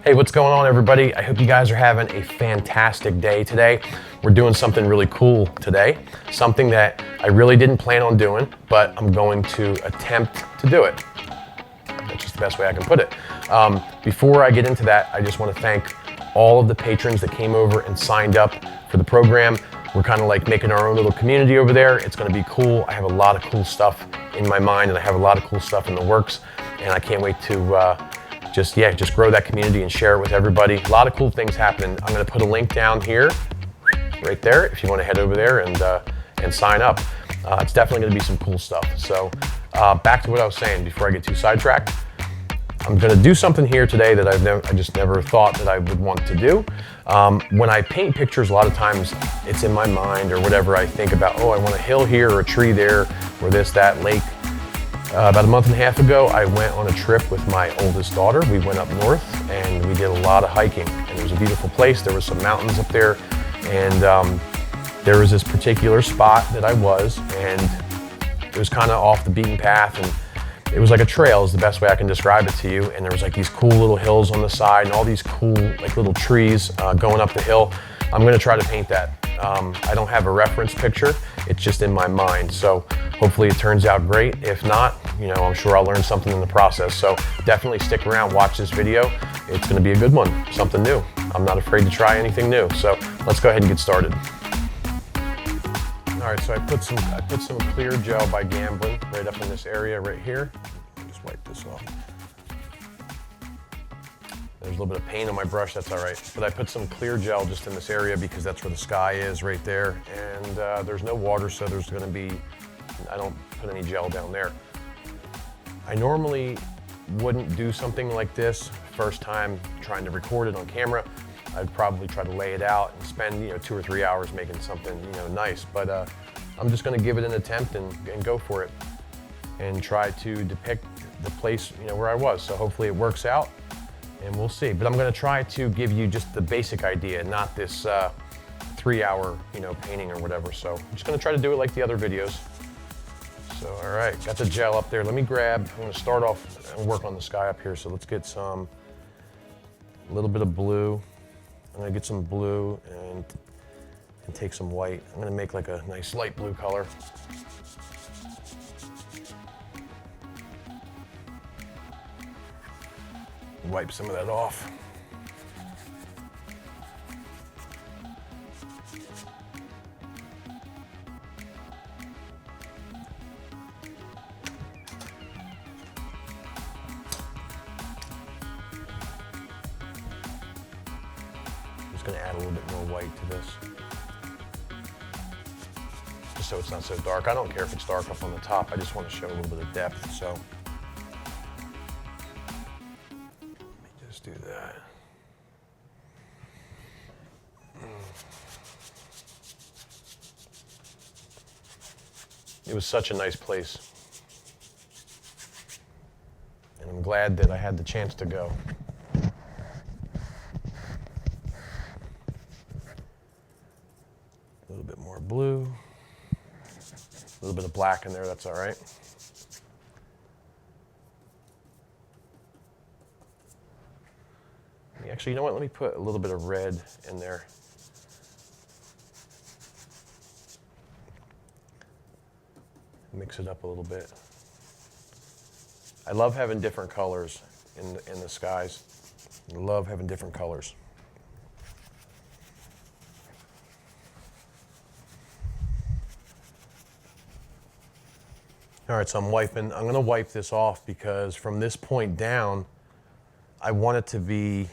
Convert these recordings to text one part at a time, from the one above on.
Hey, what's going on, everybody? I hope you guys are having a fantastic day today. We're doing something really cool today, something that I really didn't plan on doing, but I'm going to attempt to do it. That's just the best way I can put it. Before I get into that, I just want to thank all of the patrons that came over and signed up for the program. We're kind of like making our own little community over there. It's going to be cool. I have a lot of cool stuff in my mind, and I have a lot of cool stuff in the works, and I can't wait to just grow that community and share it with everybody. A lot of cool things happening. I'm going to put a link down here, right there, if you want to head over there and sign up. It's definitely going to be some cool stuff. So back to what I was saying before I get too sidetracked. I'm going to do something here today that I just never thought that I would want to do. When I paint pictures, a lot of times it's in my mind or whatever. I think about, oh, I want a hill here or a tree there or this, that, lake. About a month and a half ago, I went on a trip with my oldest daughter. We went up north and we did a lot of hiking, and it was a beautiful place. There were some mountains up there, and there was this particular spot that I was, and it was kind of off the beaten path, and it was like a trail is the best way I can describe it to you. And there was like these cool little hills on the side and all these cool like little trees going up the hill. I'm gonna try to paint that. I don't have a reference picture. It's just in my mind. So hopefully it turns out great. If not, you know, I'm sure I'll learn something in the process. So definitely stick around, watch this video. It's gonna be a good one, something new. I'm not afraid to try anything new. So let's go ahead and get started. All right, so I put some clear gel by Gambling right up in this area right here. Just wipe this off. There's a little bit of paint on my brush, that's all right. But I put some clear gel just in this area because that's where the sky is right there. And there's no water, so there's gonna be, I don't put any gel down there. I normally wouldn't do something like this first time trying to record it on camera. I'd probably try to lay it out and spend 2 or 3 hours making something nice. But I'm just gonna give it an attempt and go for it and try to depict the place where I was. So hopefully it works out, and we'll see. But I'm gonna try to give you just the basic idea, not this 3 hour painting or whatever. So I'm just gonna try to do it like the other videos. So all right, got the gel up there. Let me grab, I'm gonna start off and work on the sky up here. So let's get a little bit of blue. I'm gonna get some blue and take some white. I'm gonna make like a nice light blue color. Wipe some of that off. Going to add a little bit more white to this, just so it's not so dark. I don't care if it's dark up on the top. I just want to show a little bit of depth. So let me just do that. It was such a nice place, and I'm glad that I had the chance to go. A little bit more blue, a little bit of black in there, that's all right. Actually, you know what, let me put a little bit of red in there. Mix it up a little bit. I love having different colors in the skies. I love having different colors. All right, so I'm gonna wipe this off because from this point down, I want it to be,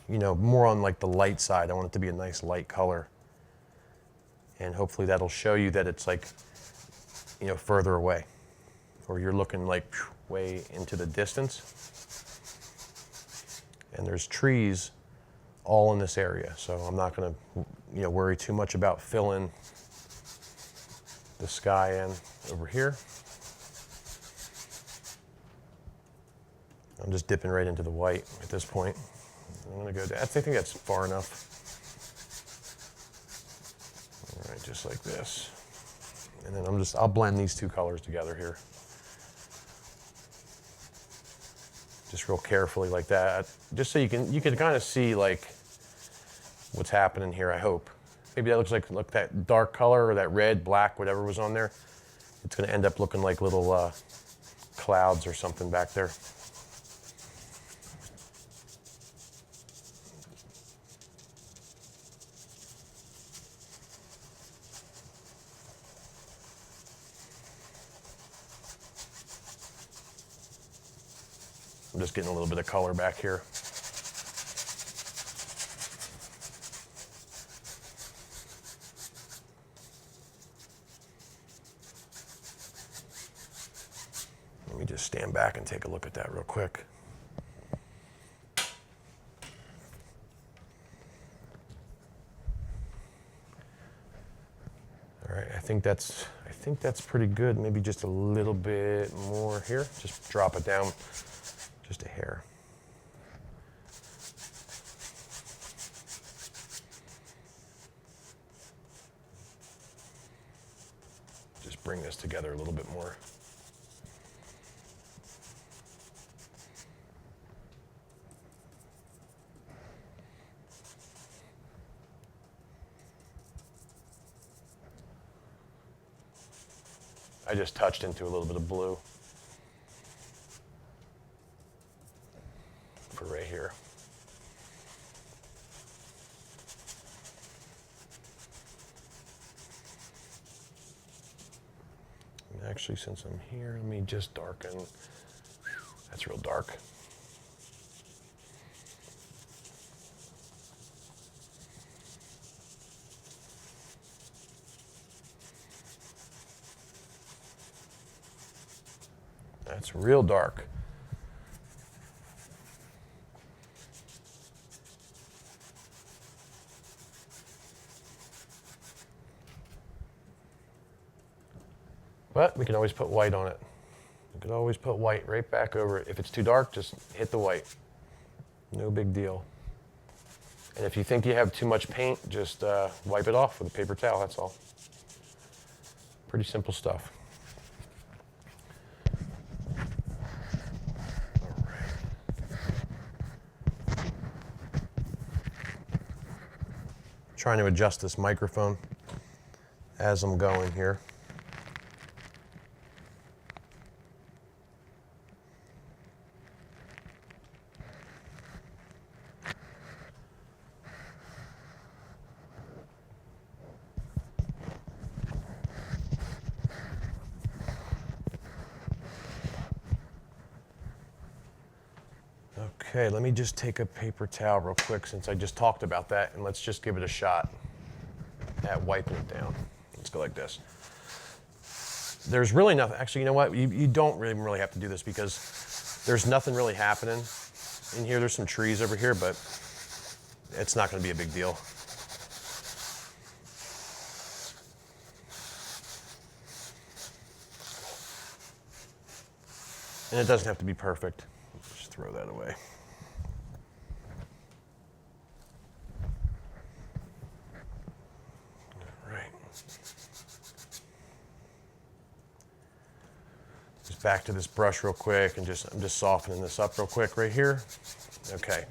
more on like the light side. I want it to be a nice light color. And hopefully that'll show you that it's like, further away, or you're looking like way into the distance. And there's trees all in this area. So I'm not gonna, worry too much about filling the sky in over here. I'm just dipping right into the white at this point. I'm gonna go down. I think that's far enough. All right, just like this. And then I'll blend these two colors together here. just real carefully like that, just so you can kind of see like what's happening here, I hope. Maybe that looks like, look, that dark color or that red, black, whatever was on there. It's gonna end up looking like little clouds or something back there. I'm just getting a little bit of color back here. Let me just stand back and take a look at that real quick. All right, I think that's pretty good. Maybe just a little bit more here. Just drop it down just a hair. Just bring this together a little bit more. I just touched into a little bit of blue for right here. And actually, since I'm here, let me just darken. That's real dark. That's real dark. But we can always put white on it. You can always put white right back over it. If it's too dark, just hit the white. No big deal. And if you think you have too much paint, just wipe it off with a paper towel, that's all. Pretty simple stuff. Trying to adjust this microphone as I'm going here. Okay, let me just take a paper towel real quick since I just talked about that, and let's just give it a shot at wiping it down. Let's go like this. There's really nothing, actually, you know what? You don't really have to do this because there's nothing really happening in here. There's some trees over here, but it's not gonna be a big deal. And it doesn't have to be perfect. Just throw that away. Back to this brush real quick and I'm just softening this up real quick right here. Okay.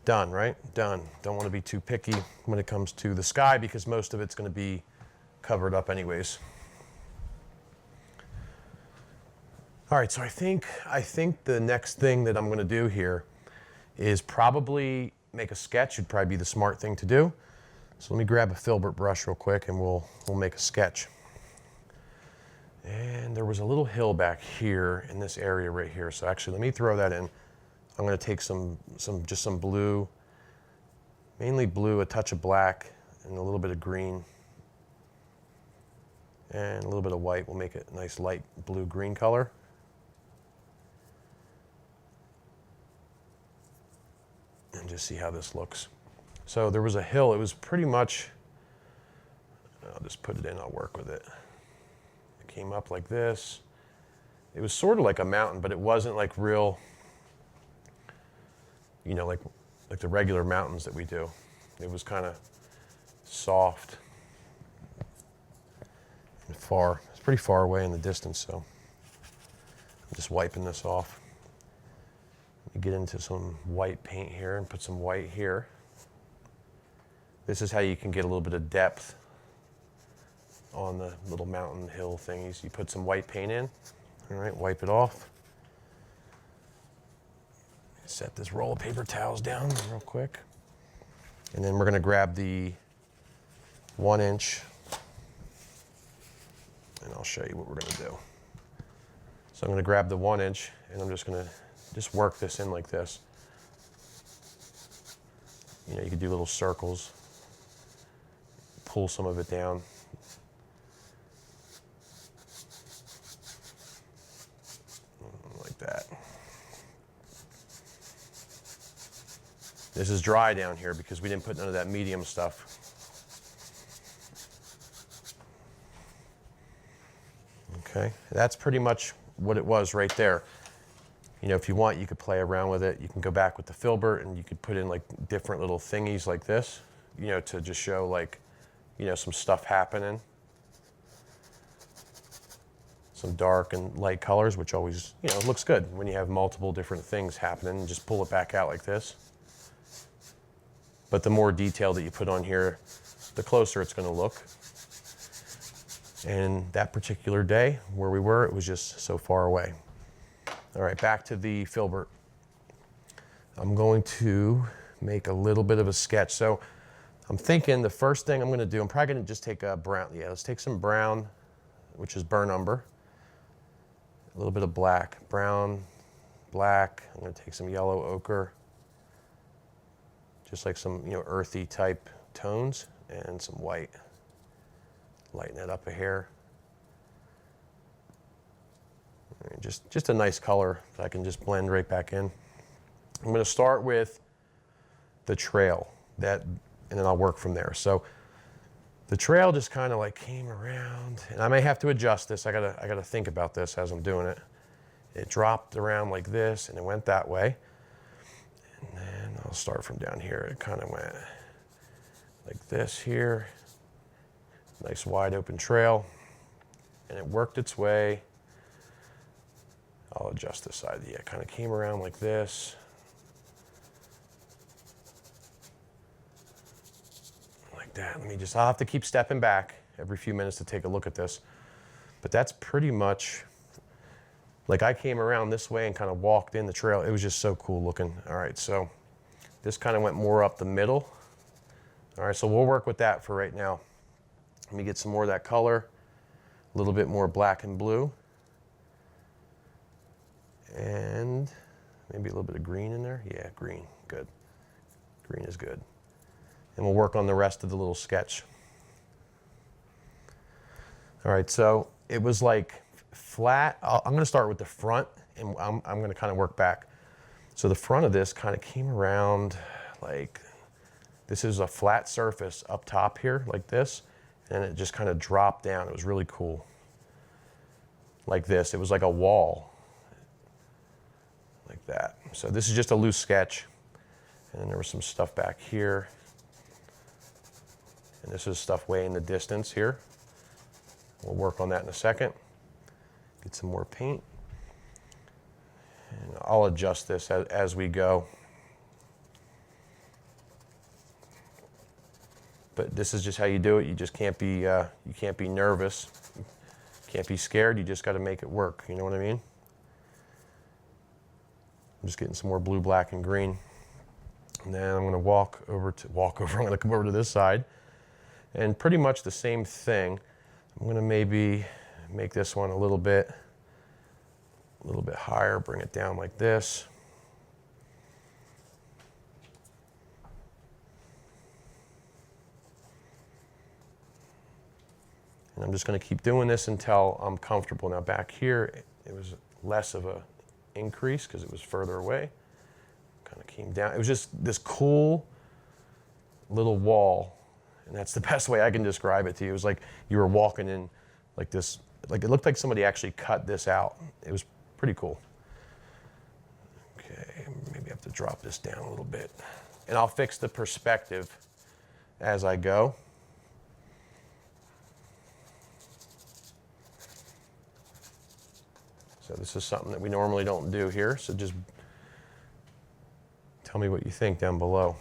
Done, right? Done. Don't want to be too picky when it comes to the sky because most of it's going to be covered up anyways. All right, so I think the next thing that I'm going to do here is probably make a sketch. Would probably be the smart thing to do. So let me grab a filbert brush real quick and we'll make a sketch. And there was a little hill back here in this area right here. So actually, let me throw that in. I'm going to take just some blue, mainly blue, a touch of black, and a little bit of green, and a little bit of white. We'll make it a nice light blue-green color. And just see how this looks. So there was a hill. It was pretty much, I'll just put it in, I'll work with it. Came up like this. It was sort of like a mountain, but it wasn't like real, you know, like the regular mountains that we do. It was kind of soft and far. It's pretty far away in the distance, so I'm just wiping this off. get into some white paint here and put some white here. This is how you can get a little bit of depth on the little mountain hill thingies. You put some white paint in, all right, wipe it off. Set this roll of paper towels down real quick. And then we're gonna grab the 1 inch and I'll show you what we're gonna do. So I'm gonna grab the 1 inch and I'm just gonna work this in like this. You know, you can do little circles, pull some of it down. Like that. This is dry down here because we didn't put none of that medium stuff. Okay, that's pretty much what it was right there. You know, if you want, you could play around with it. You can go back with the filbert and you could put in like different little thingies like this, you know, to just show like, you know, some stuff happening. Some dark and light colors, which always, you know, looks good when you have multiple different things happening. Just pull it back out like this. But the more detail that you put on here, the closer it's gonna look. And that particular day where we were, it was just so far away. All right, back to the filbert. I'm going to make a little bit of a sketch. So I'm thinking the first thing I'm gonna do, I'm probably gonna just take a brown, yeah, let's take some brown, which is burnt umber. A little bit of black, brown, black. I'm gonna take some yellow ochre. Just like some, you know, earthy type tones and some white. Lighten it up a hair. Just a nice color that I can just blend right back in. I'm going to start with the trail and then I'll work from there. So the trail just kind of like came around, and I may have to adjust this. I gotta think about this as I'm doing it. It dropped around like this and it went that way. And then I'll start from down here. It kind of went like this here. Nice wide open trail. And it worked its way. I'll adjust this side. Yeah, it kind of came around like this. Like that. I'll have to keep stepping back every few minutes to take a look at this. But that's pretty much, like I came around this way and kind of walked in the trail. It was just so cool looking. All right, so this kind of went more up the middle. All right, so we'll work with that for right now. Let me get some more of that color, a little bit more black and blue, and maybe a little bit of green in there. Yeah, green, good. Green is good. And we'll work on the rest of the little sketch. All right, so it was like flat. I'm gonna start with the front and I'm gonna kind of work back. So the front of this kind of came around like, this is a flat surface up top here like this, and it just kind of dropped down. It was really cool. Like this, it was like a wall. Like that. So this is just a loose sketch. And then there was some stuff back here. And this is stuff way in the distance here. We'll work on that in a second. Get some more paint. And I'll adjust this as we go. But this is just how you do it. You just can't be nervous. You can't be scared. You just got to make it work. You know what I mean? I'm just getting some more blue, black, and green. And then I'm going to I'm going to come over to this side. And pretty much the same thing. I'm going to maybe make this one a little bit higher, bring it down like this. And I'm just going to keep doing this until I'm comfortable. Now back here, it was less of a increase because it was further away. Kind of came down. It was just this cool little wall. And that's the best way I can describe it to you. It was like you were walking in like this, like it looked like somebody actually cut this out. It was pretty cool. Okay, maybe I have to drop this down a little bit. And I'll fix the perspective as I go. So this is something that we normally don't do here. So just Tell me what you think down below.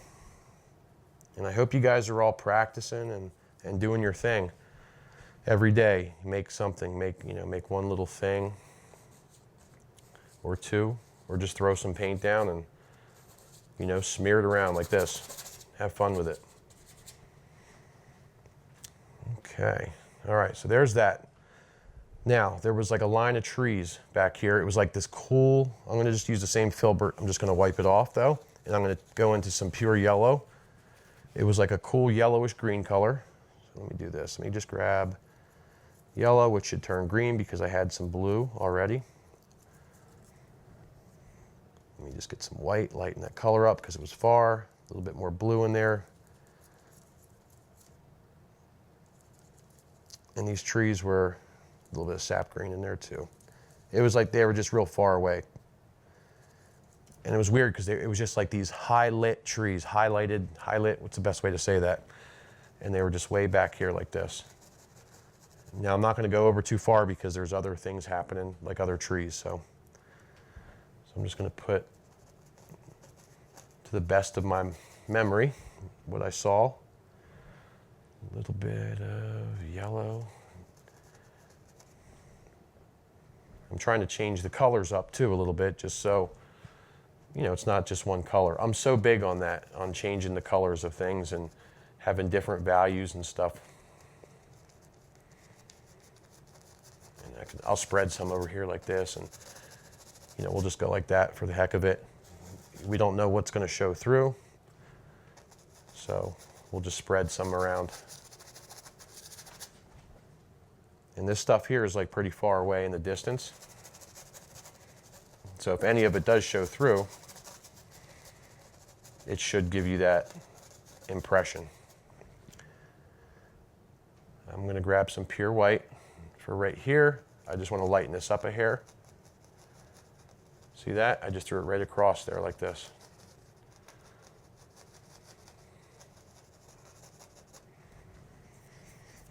And I hope you guys are all practicing and doing your thing every day. Make something, make one little thing or two, or just throw some paint down and smear it around like this. Have fun with it. Okay, all right, so there's that. Now, there was like a line of trees back here. It was like this cool, I'm gonna just use the same filbert. I'm just gonna wipe it off though, and I'm gonna go into some pure yellow. It was like a cool yellowish green color. So let me do this. Let me just grab yellow, which should turn green because I had some blue already. Let me just get some white, lighten that color up because it was far. A little bit more blue in there. And these trees were a little bit of sap green in there too. It was like they were just real far away. And it was weird because it was just like these high-lit trees, highlighted, what's the best way to say that? And they were just way back here like this. Now I'm not gonna go over too far because there's other things happening, like other trees, so I'm just gonna put, to the best of my memory, what I saw. A little bit of yellow. I'm trying to change the colors up too a little bit, just so, it's not just one color. I'm so big on that, on changing the colors of things and having different values and stuff. And I'll spread some over here like this, and we'll just go like that for the heck of it. We don't know what's going to show through, so we'll just spread some around. And this stuff here is like pretty far away in the distance. So if any of it does show through, it should give you that impression. I'm going to grab some pure white for right here. I just want to lighten this up a hair. See that? I just threw it right across there like this.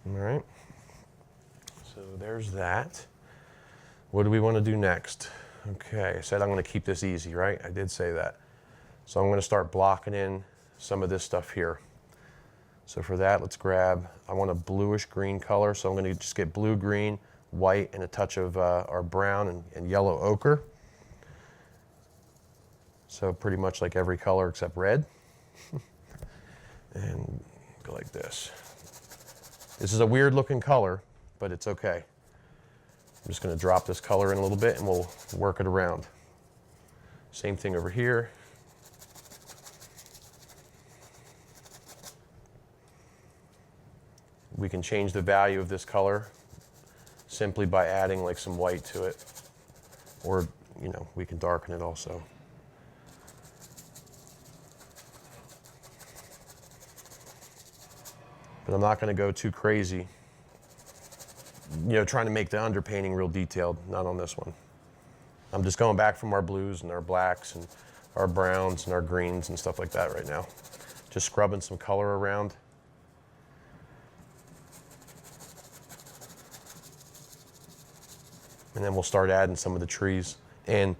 All right. So there's that. What do we want to do next? Okay, I said I'm going to keep this easy, right? I did say that. So I'm going to start blocking in some of this stuff here. So for that, let's grab, I want a bluish green color. So I'm going to just get blue, green, white, and a touch of our brown and yellow ochre. So pretty much like every color except red. And go like this. This is a weird looking color, but it's okay. I'm just going to drop this color in a little bit and we'll work it around. Same thing over here. We can change the value of this color simply by adding like some white to it. Or, we can darken it also. But I'm not going to go too crazy, trying to make the underpainting real detailed, not on this one. I'm just going back from our blues and our blacks and our browns and our greens and stuff like that right now. Just scrubbing some color around. And then we'll start adding some of the trees. And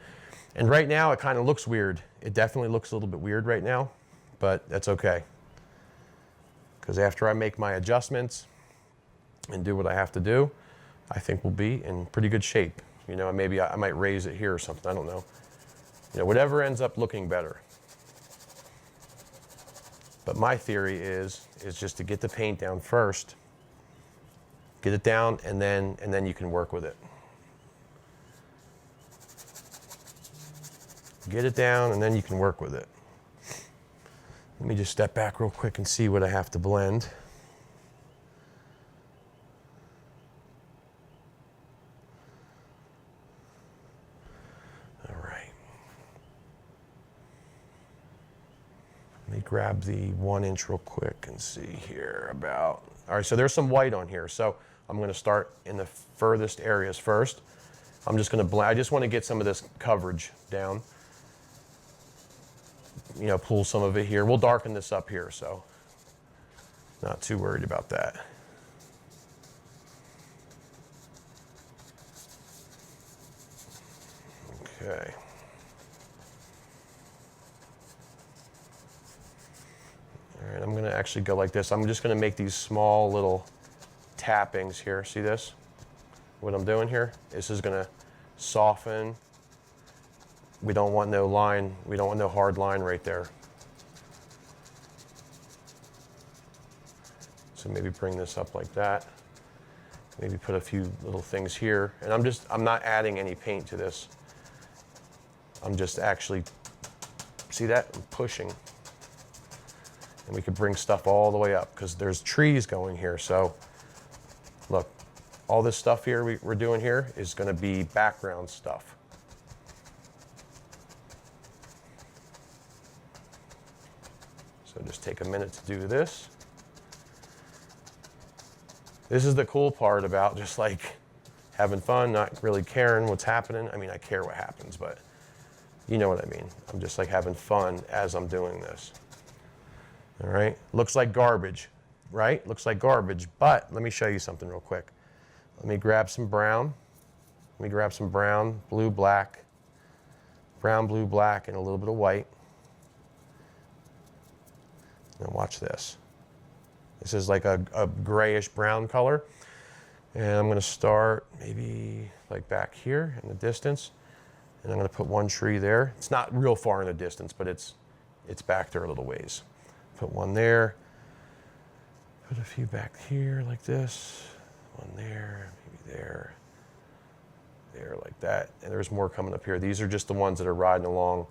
right now it kind of looks weird. It definitely looks a little bit weird right now, but that's okay. Because after I make my adjustments and do what I have to do, I think we'll be in pretty good shape. Maybe I might raise it here or something, I don't know. Whatever ends up looking better. But my theory is just to get the paint down first, get it down, and then you can work with it. Get it down, and then you can work with it. Let me just step back real quick and see what I have to blend. All right. Let me grab the 1 inch real quick and see here about. All right, so there's some white on here. So I'm going to start in the furthest areas first. I'm just going to blend. I just want to get some of this coverage down. Pull some of it here. We'll darken this up here, so not too worried about that. Okay. actually go like this. I'm just gonna make these small little tappings here. See this? What I'm doing here? This is gonna soften. We don't want no line, we don't want no hard line right there. So maybe bring this up like that. Maybe put a few little things here. And I'm not adding any paint to this. I'm just actually, see that? I'm pushing. And we could bring stuff all the way up because there's trees going here. So look, all this stuff here we're doing here is gonna be background stuff. So just take a minute to do this. This is the cool part about just like having fun, not really caring what's happening. I mean, I care what happens, but you know what I mean. I'm just like having fun as I'm doing this. All right, looks like garbage, right? Looks like garbage, but let me show you something real quick. Let me grab some brown. Let me grab some brown, blue, black, brown, blue, black, and a little bit of white. Now watch this. This is like a grayish brown color. And I'm going to start maybe like back here in the distance. And I'm going to put one tree there. It's not real far in the distance, but it's back there a little ways. Put one there. Put a few back here like this. One there, maybe there. There like that. And there's more coming up here. These are just the ones that are riding along,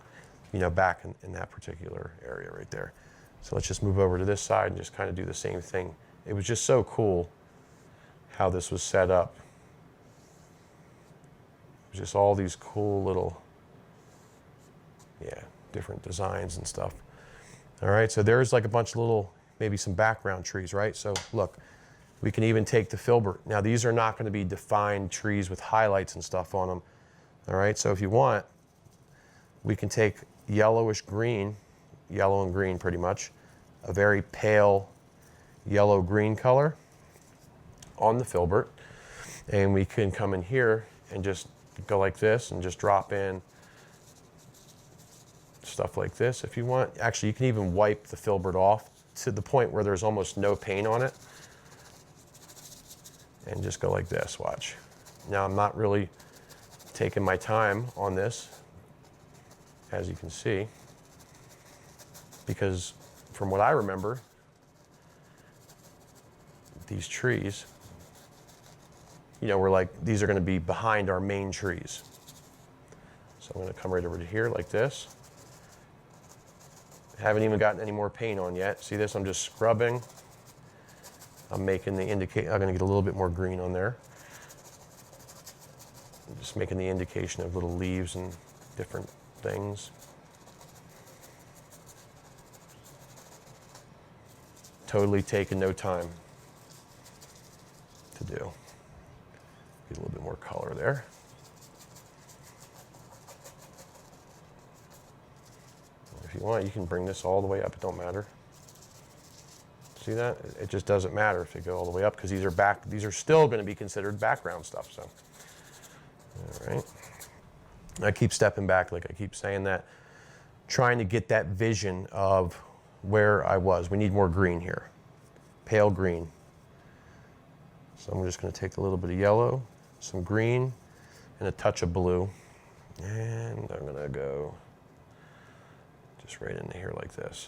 you know, back in that particular area right there. So let's just move over to this side and just kind of do the same thing. It was just so cool how this was set up. It was just all these cool little, yeah, different designs and stuff. All right, so there's like a bunch of little, maybe some background trees, right? So look, we can even take the filbert. Now these are not going to be defined trees with highlights and stuff on them. All right, so if you want, we can take yellowish green, yellow and green pretty much, a very pale yellow green color on the filbert, and we can come in here and just go like this and just drop in stuff like this if you want. Actually, you can even wipe the filbert off to the point where there's almost no paint on it and just go like this. Watch. Now I'm not really taking my time on this, as you can see, because from what I remember, these trees, you know, we're like, these are going to be behind our main trees. So I'm going to come right over to here like this. Haven't even gotten any more paint on yet. See this? I'm just scrubbing. I'm making the I'm going to get a little bit more green on there. I'm just making the indication of little leaves and different things. Totally taking no time to do. Get a little bit more color there. If you want, you can bring this all the way up. It don't matter. See that? It just doesn't matter if they go all the way up because these are still going to be considered background stuff. So, all right. I keep stepping back, like I keep saying that, trying to get that vision of where I was. We need more green here, pale green. So I'm just going to take a little bit of yellow, some green, and a touch of blue. And I'm going to go just right into here like this.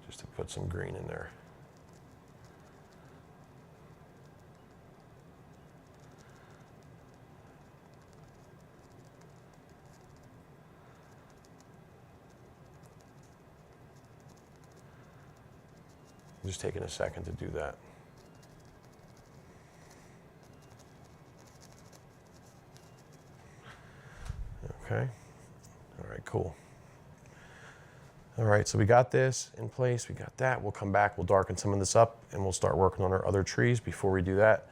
Just to put some green in there. I'm just taking a second to do that. Okay. All right, cool. All right, so we got this in place. We got that. We'll come back. We'll darken some of this up, and we'll start working on our other trees. Before we do that,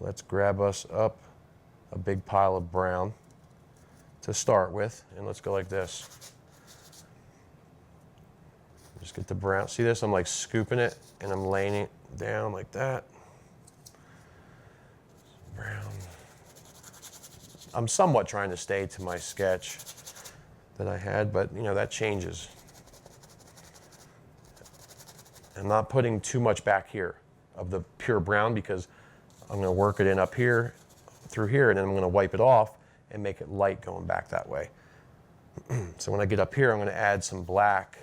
let's grab us up a big pile of brown to start with, and let's go like this. Just get the brown. See this? I'm like scooping it, and I'm laying it down like that. Brown. I'm somewhat trying to stay to my sketch that I had, but you know, that changes. I'm not putting too much back here of the pure brown because I'm going to work it in up here, through here, and then I'm going to wipe it off and make it light going back that way. So when I get up here, I'm going to add some black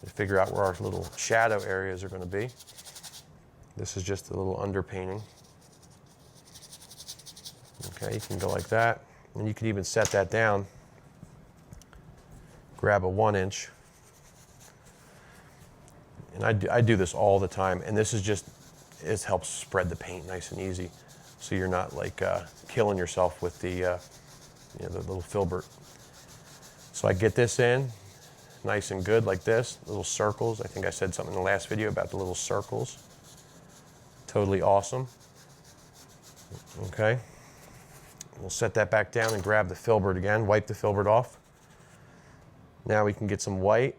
to figure out where our little shadow areas are going to be. This is just a little underpainting. Okay, you can go like that. And you can even set that down. Grab a 1-inch. And I do this all the time. And this is just, it helps spread the paint nice and easy. So you're not like killing yourself with the, the little filbert. So I get this in nice and good like this, little circles. I think I said something in the last video about the little circles. Totally awesome. Okay. We'll set that back down and grab the filbert again, wipe the filbert off. Now we can get some white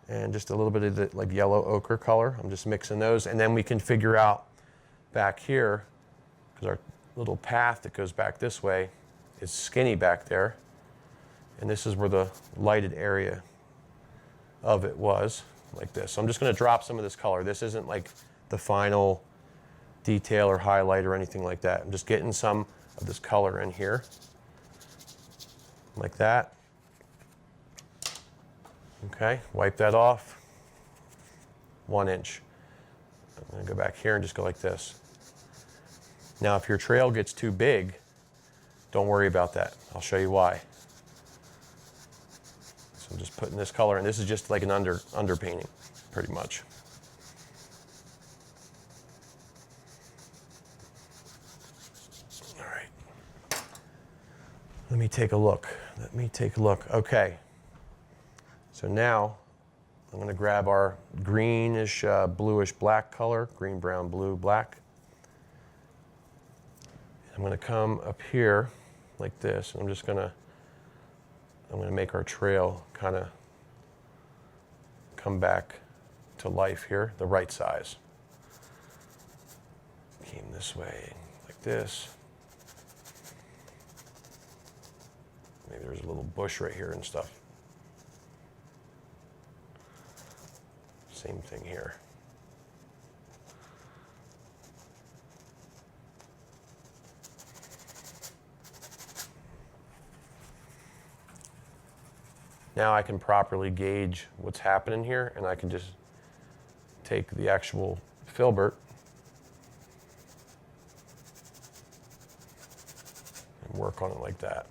and just a little bit of the like yellow ochre color. I'm just mixing those, and then we can figure out back here, because our little path that goes back this way is skinny back there, and this is where the lighted area of it was, like this. So I'm just going to drop some of this color. This isn't like the final detail or highlight or anything like that. I'm just getting some of this color in here, like that. Okay, wipe that off. 1 inch. I'm going to go back here and just go like this. Now, if your trail gets too big, don't worry about that. I'll show you why. So I'm just putting this color, and this is just like an underpainting, pretty much. All right. Let me take a look. Okay. So now I'm going to grab our greenish, bluish black color, green, brown, blue, black. I'm going to come up here like this, and I'm going to make our trail kind of come back to life here, the right size. Came this way, like this. Maybe there's a little bush right here and stuff. Same thing here. Now I can properly gauge what's happening here, and I can just take the actual filbert and work on it like that.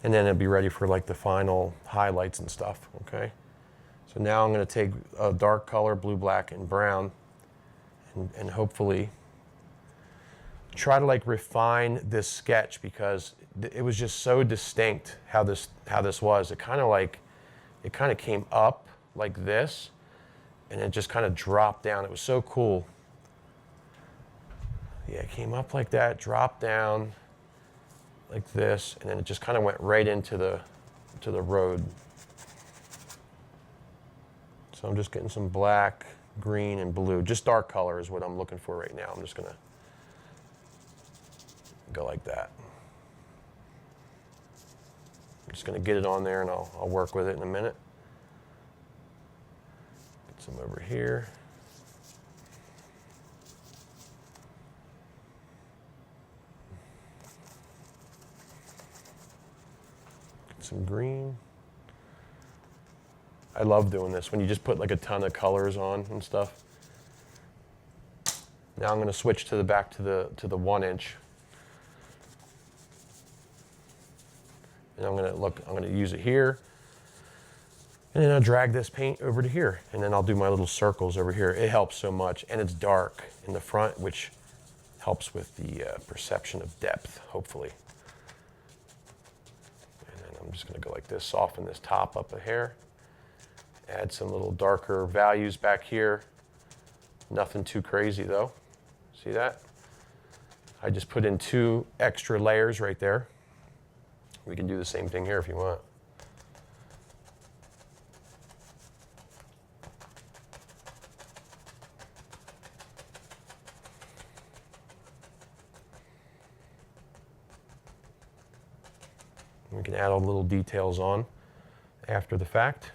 And then it'll be ready for like the final highlights and stuff, okay? So now I'm going to take a dark color, blue, black, and brown, and hopefully try to like refine this sketch, because it was just so distinct how this was. It kind of came up like this, and it just kind of dropped down. It was so cool. Yeah, it came up like that, dropped down like this, and then it just kind of went right into the road. So I'm just getting some black, green, and blue. Just dark color is what I'm looking for right now. I'm just gonna go like that. I'm just gonna get it on there, and I'll work with it in a minute. Get some over here. Some green. I love doing this when you just put like a ton of colors on and stuff. Now I'm going to switch to the back to the 1 inch, and I'm going to use it here, and then I'll drag this paint over to here, and then I'll do my little circles over here. It helps so much, and it's dark in the front, which helps with the perception of depth, hopefully. I'm just going to go like this, soften this top up a hair, add some little darker values back here. Nothing too crazy though. See that? I just put in 2 extra layers right there. We can do the same thing here if you want. We can add all the little details on. after the fact.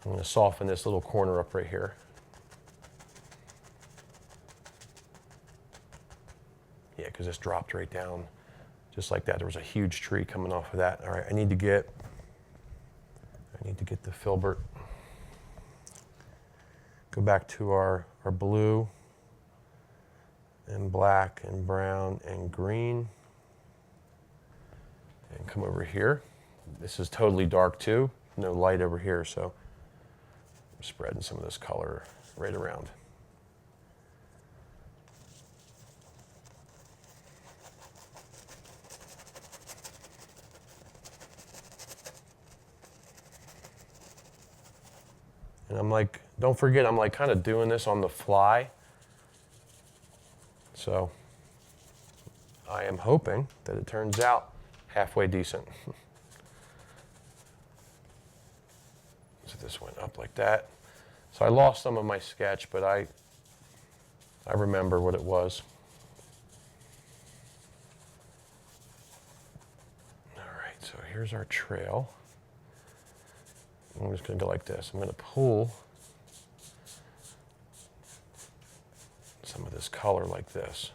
I'm going to soften this little corner up right here. Yeah, because this dropped right down just like that. There was a huge tree coming off of that. All right, I need to get the filbert. Go back to our blue and black and brown and green. And come over here. This is totally dark too. No light over here, so I'm spreading some of this color right around. And I'm like, don't forget, I'm like kind of doing this on the fly. So I am hoping that it turns out halfway decent. So this went up like that. So I lost some of my sketch, but I remember what it was. All right, so here's our trail. I'm just going to go like this. I'm going to pull some of this color like this.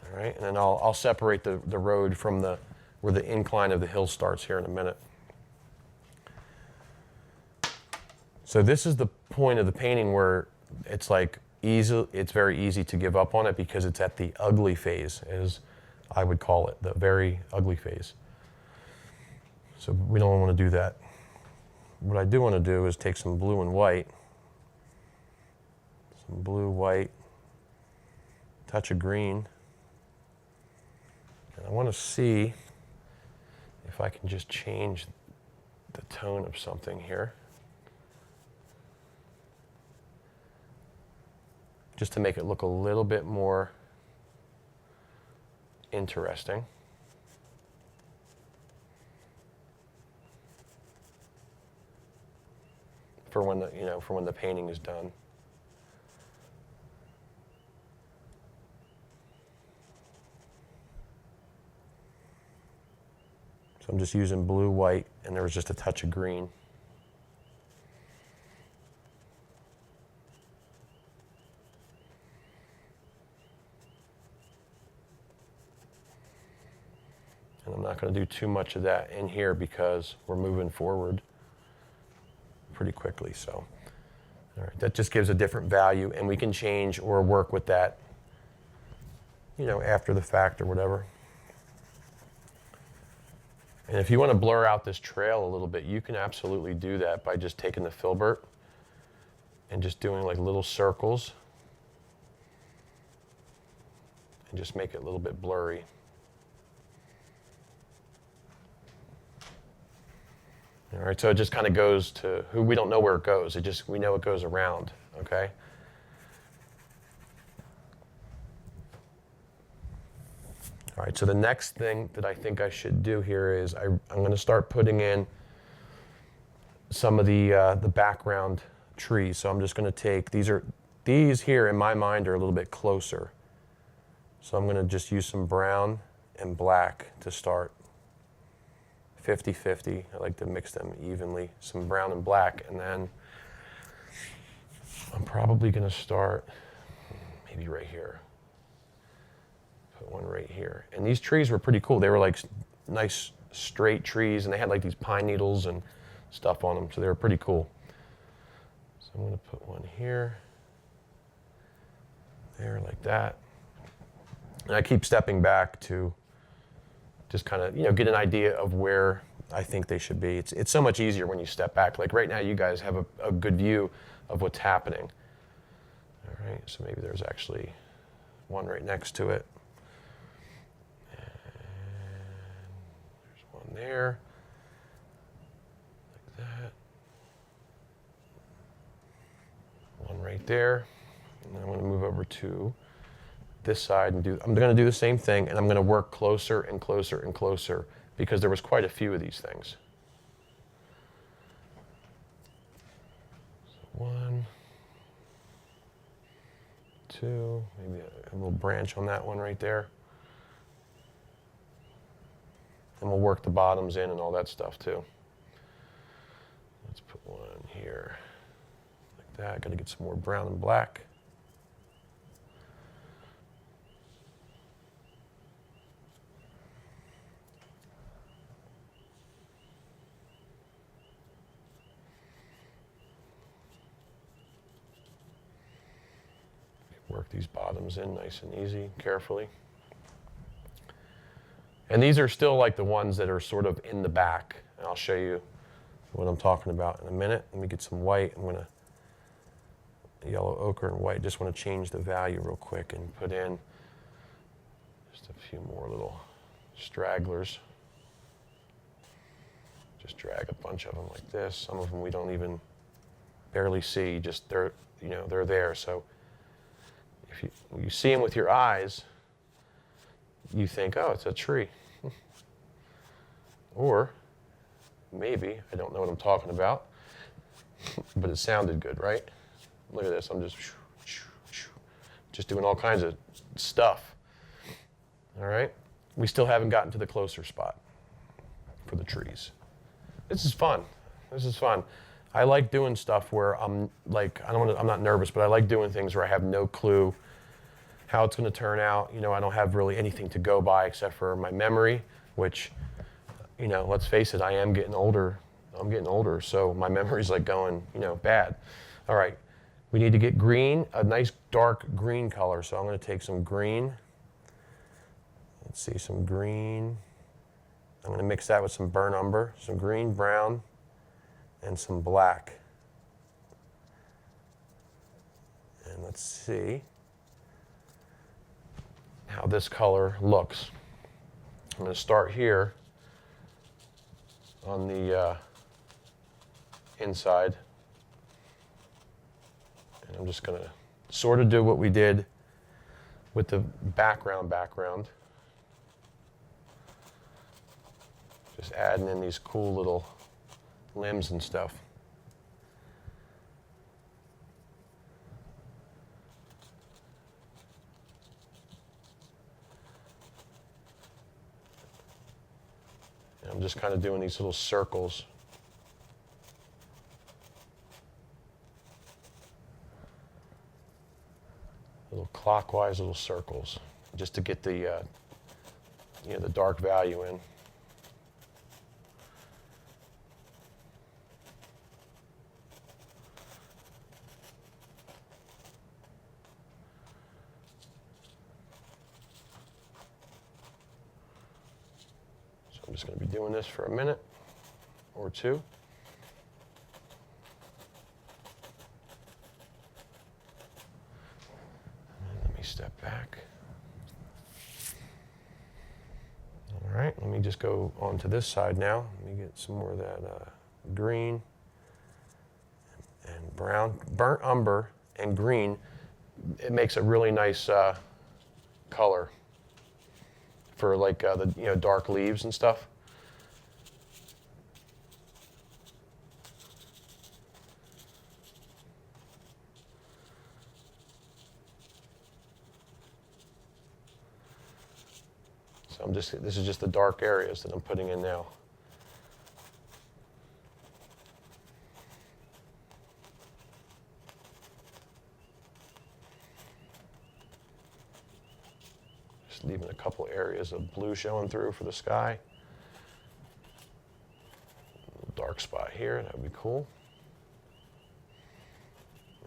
All right, and then I'll separate the road from where the incline of the hill starts here in a minute. So this is the point of the painting where it's like it's very easy to give up on it because it's at the ugly phase, as I would call it, the very ugly phase. So we don't want to do that. What I do want to do is take some blue and white, some blue, white, touch of green, and I want to see if I can just change the tone of something here, just to make it look a little bit more interesting. For when the painting is done. So I'm just using blue, white, and there was just a touch of green. And I'm not going to do too much of that in here because we're moving forward pretty quickly. So, all right, that just gives a different value, and we can change or work with that, after the fact or whatever. And if you want to blur out this trail a little bit, you can absolutely do that by just taking the filbert and just doing like little circles and just make it a little bit blurry. All right, so it just kind of goes to we don't know where it goes. We know it goes around, okay? All right, so the next thing that I think I should do here is I'm going to start putting in some of the background trees. So I'm just going to take, these here in my mind are a little bit closer. So I'm going to just use some brown and black to start. 50-50. I like to mix them evenly. Some brown and black, and then I'm probably going to start maybe right here. Put one right here. And these trees were pretty cool. They were like nice straight trees, and they had like these pine needles and stuff on them, so they were pretty cool. So I'm going to put one here, there, like that. And I keep stepping back to just kind of, get an idea of where I think they should be. It's so much easier when you step back. Like right now, you guys have a good view of what's happening. All right, so maybe there's actually one right next to it. And there's one there, like that. One right there. And then I'm going to move over to this side and I'm going to do the same thing, and I'm going to work closer and closer and closer because there was quite a few of these things. So 1, 2, maybe a little branch on that one right there. And we'll work the bottoms in and all that stuff too. Let's put one here like that. Got to get some more brown and black. Work these bottoms in nice and easy, carefully. And these are still like the ones that are sort of in the back. And I'll show you what I'm talking about in a minute. Let me get some white. I'm gonna yellow, ochre, and white. Just want to change the value real quick and put in just a few more little stragglers. Just drag a bunch of them like this. Some of them we don't even barely see. Just they're there. So if you see them with your eyes, you think, oh, it's a tree. Or maybe, I don't know what I'm talking about, but it sounded good, right? Look at this, I'm just doing all kinds of stuff. All right? We still haven't gotten to the closer spot for the trees. This is fun. This is fun. I like doing stuff where I'm not nervous, but I like doing things where I have no clue how it's going to turn out. I don't have really anything to go by except for my memory, which, let's face it, I am getting older. I'm getting older, so my memory's like going, bad. All right, we need to get green, a nice dark green color. So I'm going to take some green. Let's see, some green. I'm going to mix that with some burnt umber, some green, brown, and some black. And let's see how this color looks. I'm going to start here on the inside. And I'm just going to sort of do what we did with the background. Just adding in these cool little limbs and stuff. And I'm just kind of doing these little circles. Little clockwise little circles, just to get the the dark value in. I'm just going to be doing this for a minute or two. And let me step back. All right, let me just go on to this side now. Let me get some more of that green and brown. Burnt umber and green, it makes a really nice color for like the dark leaves and stuff. So this is just the dark areas that I'm putting in now. Leaving a couple areas of blue showing through for the sky. Dark spot here, that would be cool.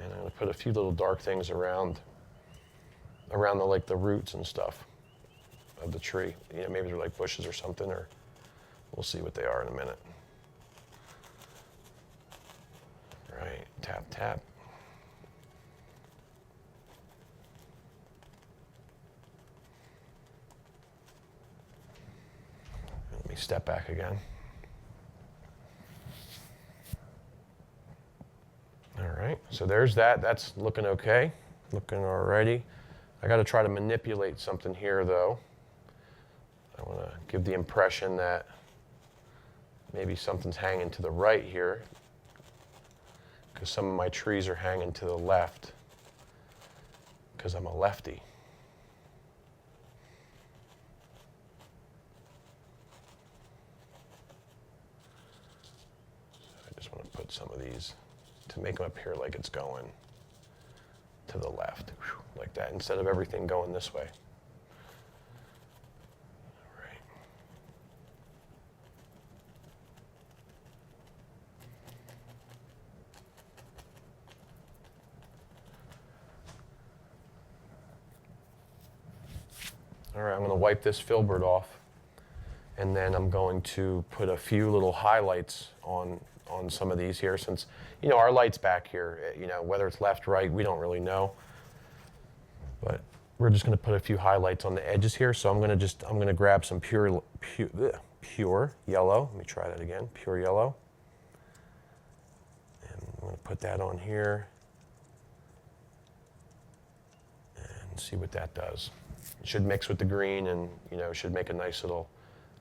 And I'm going to put a few little dark things around the roots and stuff of the tree. Maybe they're like bushes or something, or we'll see what they are in a minute. All right, tap, tap. Let me step back again. All right, so there's that. That's looking okay, looking alrighty. I got to try to manipulate something here, though. I want to give the impression that maybe something's hanging to the right here, because some of my trees are hanging to the left, because I'm a lefty. some of these to make them appear like it's going to the left, like that, instead of everything going this way. All right. All right, I'm going to wipe this filbert off, and then I'm going to put a few little highlights on some of these here, since, you know, our light's back here, you know, whether it's left, right, we don't really know. But we're just going to put a few highlights on the edges here. So I'm going to grab some pure yellow. Let me try that again, pure yellow. And I'm going to put that on here and see what that does. It should mix with the green and, you know, should make a nice little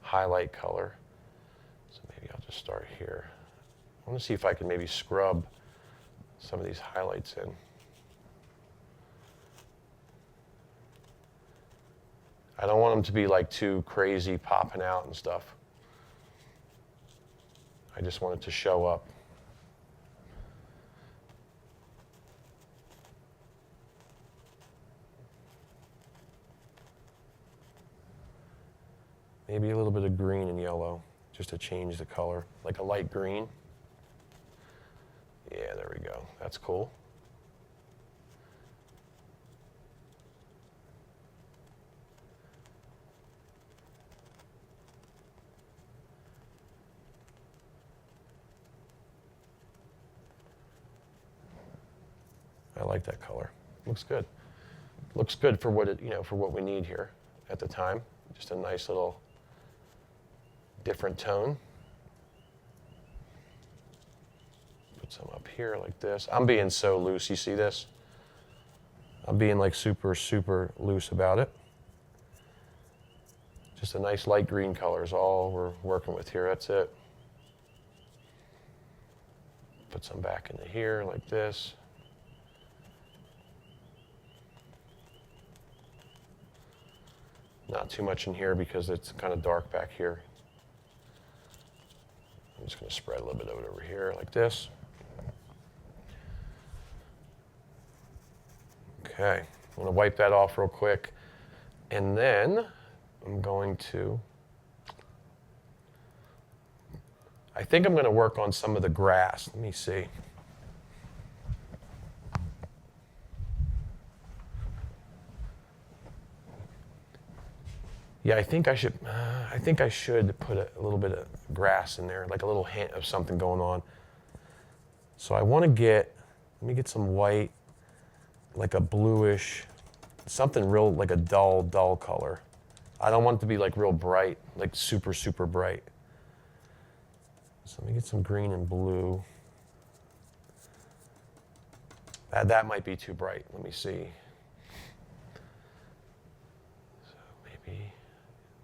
highlight color. So maybe I'll just start here. I want to see if I can maybe scrub some of these highlights in. I don't want them to be like too crazy popping out and stuff. I just want it to show up. Maybe a little bit of green and yellow, just to change the color, like a light green. Yeah, there we go. That's cool. I like that color. Looks good. Looks good for what it, you know, for what we need here at the time. Just a nice little different tone. Put some up here like this. I'm being so loose, you see this? I'm being like super, super loose about it. Just a nice light green color is all we're working with here, that's it. Put some back into here like this. Not too much in here because it's kind of dark back here. I'm just going to spread a little bit of it over here like this. Okay, I'm going to wipe that off real quick. And then I'm going to, I think I'm going to work on some of the grass. Let me see. Yeah, I think I should put a little bit of grass in there, like a little hint of something going on. So I want to let me get some white, like a bluish, something real, like a dull color. I don't want it to be like real bright, like super, super bright. So let me get some green and blue. That might be too bright. Let me see. So maybe.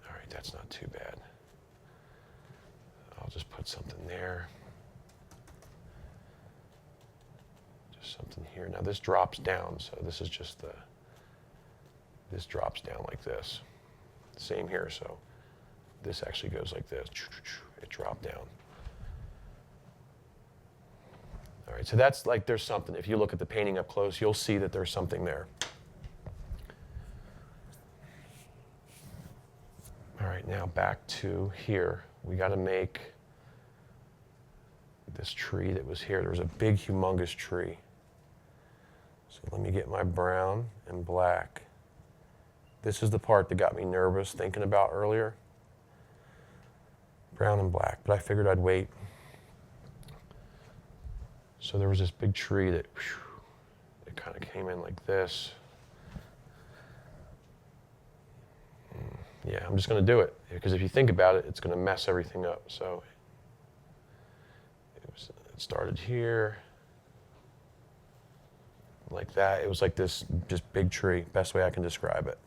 All right, that's not too bad. I'll just put something there. Just something here. Now this drops down, so this is just this drops down like this. Same here, so this actually goes like this. It dropped down. All right, so that's like there's something. If you look at the painting up close, you'll see that there's something there. All right, now back to here. We got to make this tree that was here. There was a big, humongous tree. So let me get my brown and black. This is the part that got me nervous thinking about earlier. Brown and black, but I figured I'd wait. So there was this big tree that it kind of came in like this. Yeah, I'm just going to do it because if you think about it, it's going to mess everything up. So it started here like that. It was like this just big tree, best way I can describe it.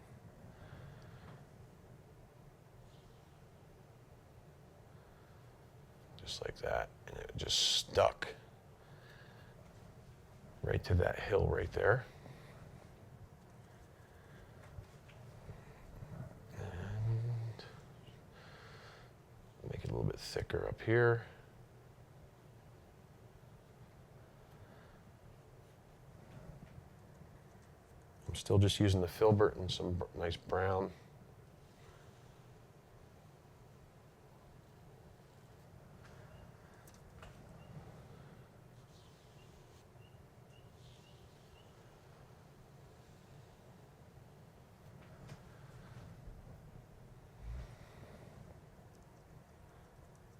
Just like that, and it just stuck right to that hill right there. And make it a little bit thicker up here. I'm still just using the filbert and some nice brown.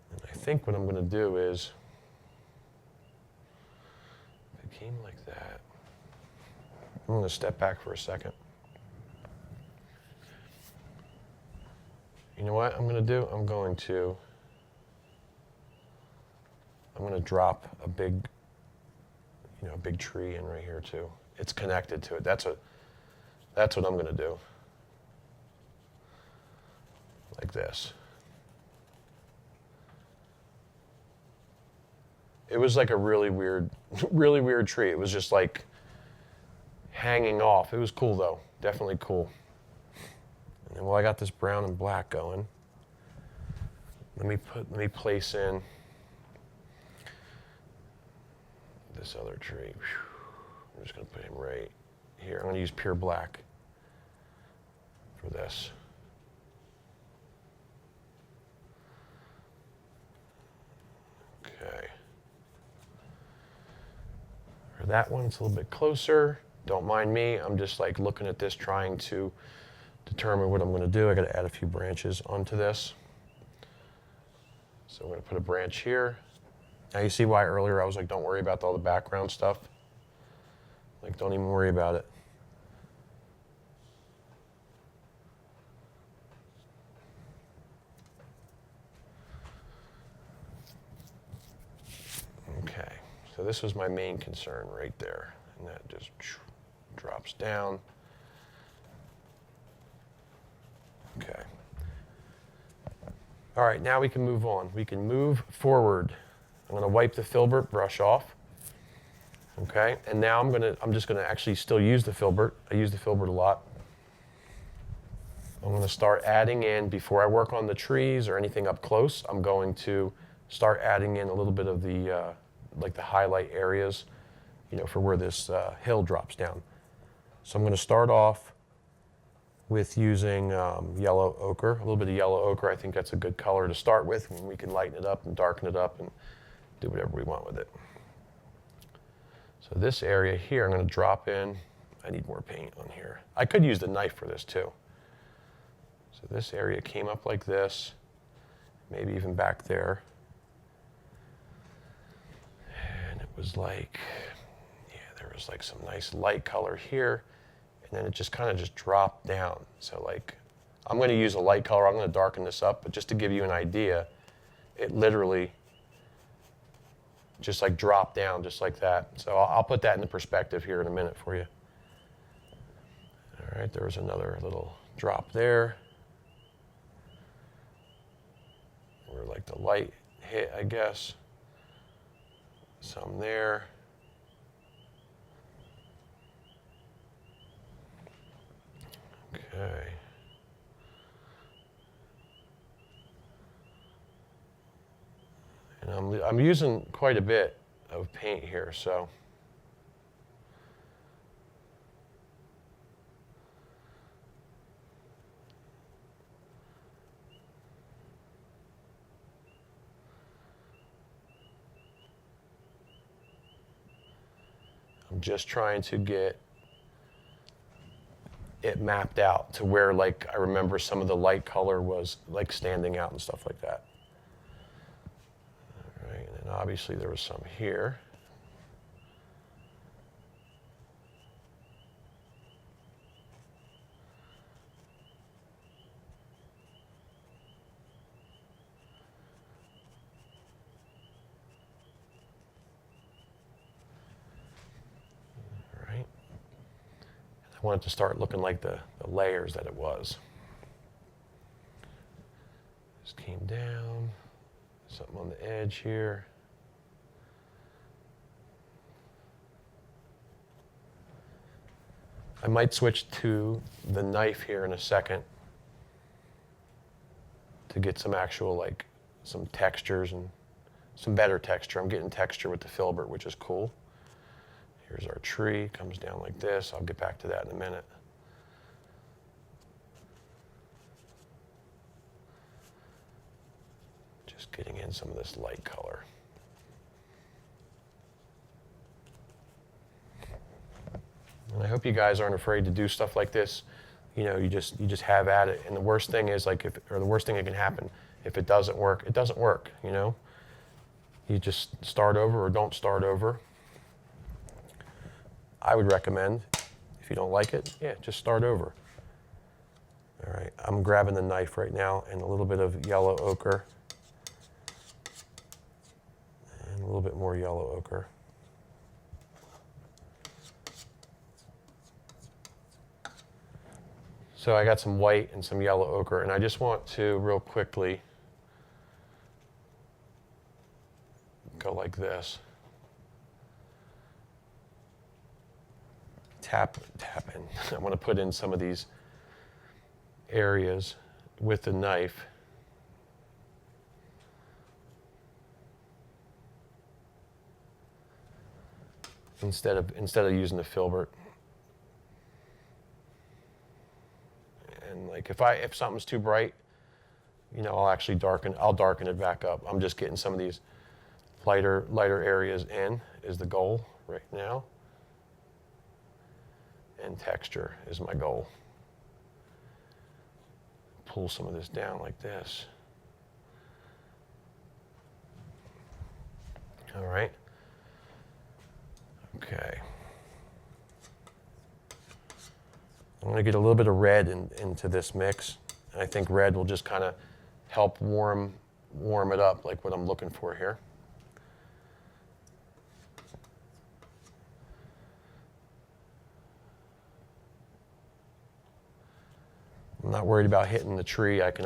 And I think what I'm going to do is, if it came like that, I'm going to step back for a second. You know what I'm going to do? I'm going to drop a big, a big tree in right here too. It's connected to it. That's what I'm going to do. Like this. It was like a really weird tree. It was just like hanging off. It was cool though, definitely cool. And then while I got this brown and black going, let me place in this other tree. I'm just going to put him right here. I'm going to use pure black for this. Okay. For that one, it's a little bit closer. Don't mind me. I'm just like looking at this, trying to determine what I'm going to do. I got to add a few branches onto this. So I'm going to put a branch here. Now you see why earlier I was like, don't worry about all the background stuff. Like, don't even worry about it. Okay, so this was my main concern right there. And that just drops down. Okay. All right, now we can move on. We can move forward. I'm going to wipe the filbert brush off. Okay, and now I'm just going to actually still use the filbert. I use the filbert a lot. I'm going to start adding in, before I work on the trees or anything up close, I'm going to start adding in a little bit of the, like the highlight areas, for where this hill drops down. So I'm going to start off with using yellow ochre, a little bit of yellow ochre. I think that's a good color to start with, and we can lighten it up and darken it up and do whatever we want with it. So this area here, I'm going to drop in. I need more paint on here. I could use the knife for this too. So this area came up like this, maybe even back there. And it was like, there was like some nice light color here, and then it just kind of just dropped down. So like, I'm going to use a light color. I'm going to darken this up, but just to give you an idea, it literally just like dropped down just like that. So I'll put that into perspective here in a minute for you. All right, there was another little drop there where like the light hit, I guess. Some there. Okay. And I'm using quite a bit of paint here, so I'm just trying to get it mapped out to where, like, I remember some of the light color was like standing out and stuff like that. All right, and then obviously there was some here. I want it to start looking like the layers that it was. Just came down, something on the edge here. I might switch to the knife here in a second to get some actual, like, some textures and some better texture. I'm getting texture with the filbert, which is cool. Here's our tree, comes down like this. I'll get back to that in a minute. Just getting in some of this light color. And I hope you guys aren't afraid to do stuff like this. You know, you just have at it. And the worst thing is the worst thing that can happen, if it doesn't work, it doesn't work, you know? You just start over or don't start over. I would recommend, if you don't like it, yeah, just start over. All right, I'm grabbing the knife right now and a little bit of yellow ochre. And a little bit more yellow ochre. So I got some white and some yellow ochre, and I just want to real quickly go like this. Tap in. I want to put in some of these areas with the knife. Instead of using the filbert. And like if something's too bright, you know, I'll darken it back up. I'm just getting some of these lighter areas in is the goal right now. And texture is my goal. Pull some of this down like this. All right. Okay. I'm going to get a little bit of red into this mix. And I think red will just kind of help warm it up, like what I'm looking for here. I'm not worried about hitting the tree. I can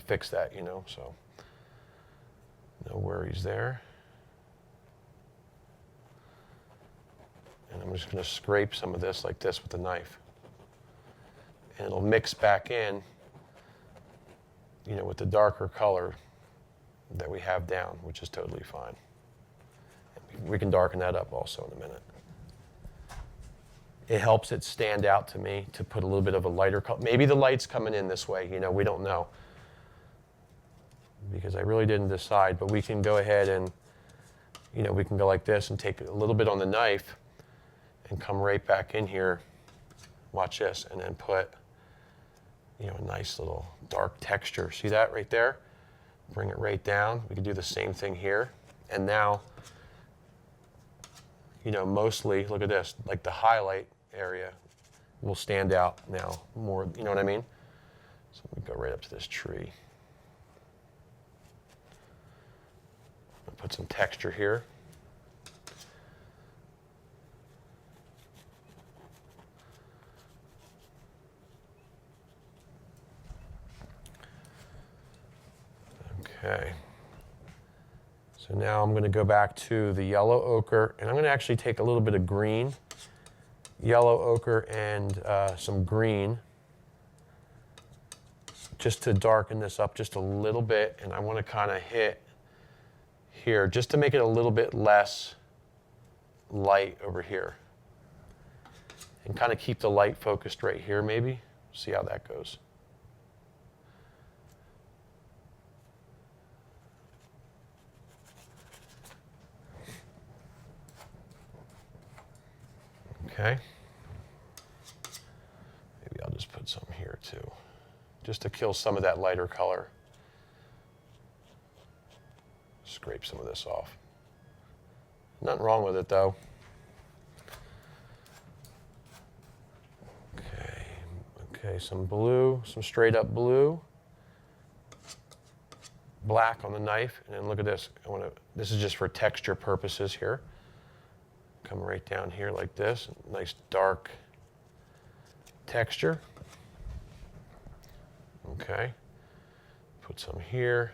fix that, you know, so no worries there. And I'm just going to scrape some of this like this with the knife. And it'll mix back in, you know, with the darker color that we have down, which is totally fine. And we can darken that up also in a minute. It helps it stand out to me to put a little bit of a lighter color. Maybe the light's coming in this way, you know, we don't know. Because I really didn't decide, but we can go ahead and, you know, we can go like this and take a little bit on the knife and come right back in here. Watch this, and then put, you know, a nice little dark texture. See that right there? Bring it right down. We can do the same thing here. And now, you know, mostly, look at this, like the highlight area will stand out now more, you know what I mean? So we go right up to this tree. I'll put some texture here. Okay. So now I'm going to go back to the yellow ochre, and I'm going to actually take a little bit of green, yellow ochre, and some green, just to darken this up just a little bit. And I want to kind of hit here just to make it a little bit less light over here, and kind of keep the light focused right here maybe. See how that goes. Okay. Maybe I'll just put some here too, just to kill some of that lighter color. Scrape some of this off. Nothing wrong with it though. Okay, some blue, some straight up blue. Black on the knife, and then look at this. This is just for texture purposes here. Come right down here like this, nice dark texture. Okay, put some here.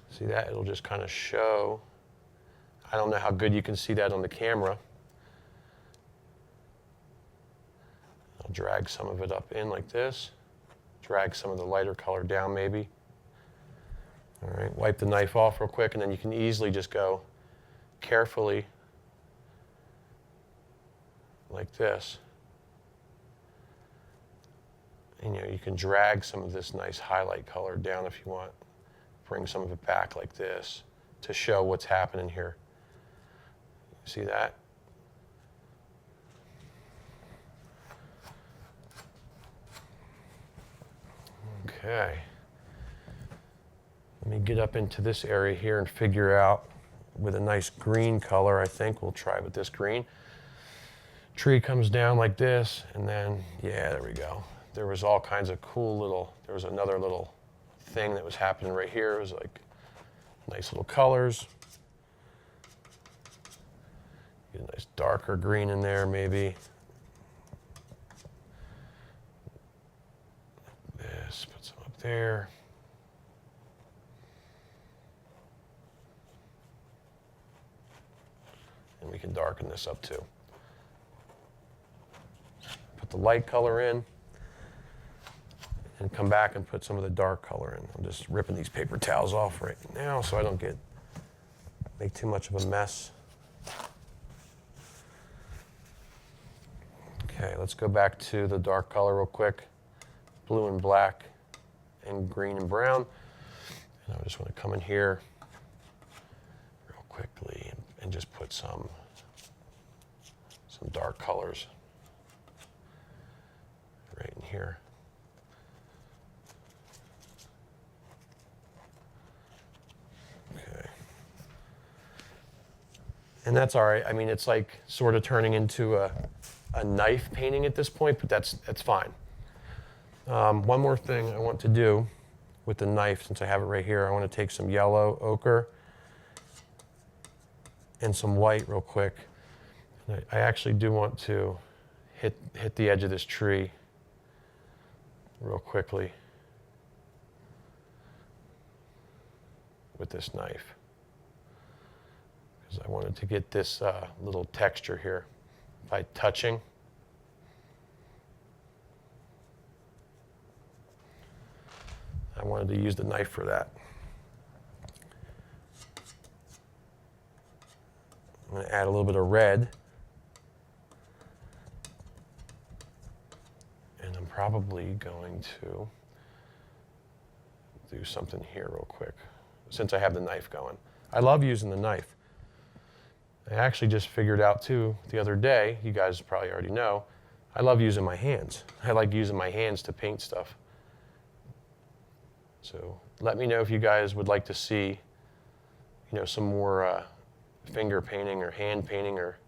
See that? It'll just kind of show. I don't know how good you can see that on the camera. I'll drag some of it up in like this. Drag some of the lighter color down maybe. All right, wipe the knife off real quick, and then you can easily just go carefully like this. And you can drag some of this nice highlight color down if you want. Bring some of it back like this to show what's happening here. See that? Okay. Let me get up into this area here and figure out with a nice green color. I think we'll try with this green. Tree comes down like this, and then, yeah, there we go. There was all kinds of cool little, there was another little thing that was happening right here. It was like nice little colors. Get a nice darker green in there maybe. This, put some up there. And we can darken this up too. Put the light color in and come back and put some of the dark color in. I'm just ripping these paper towels off right now so I don't make too much of a mess. Okay, let's go back to the dark color real quick. Blue and black and green and brown. And I just want to come in here real quickly and just put some dark colors right in here. Okay. And that's all right. I mean, it's like sort of turning into a knife painting at this point, but that's fine. One more thing I want to do with the knife, since I have it right here, I want to take some yellow ochre and some white real quick. And I actually do want to hit the edge of this tree real quickly with this knife, because I wanted to get this little texture here by touching. I wanted to use the knife for that. I'm going to add a little bit of red. And I'm probably going to do something here real quick, since I have the knife going. I love using the knife. I actually just figured out too the other day, you guys probably already know, I love using my hands. I like using my hands to paint stuff. So let me know if you guys would like to see, some more finger painting or hand painting or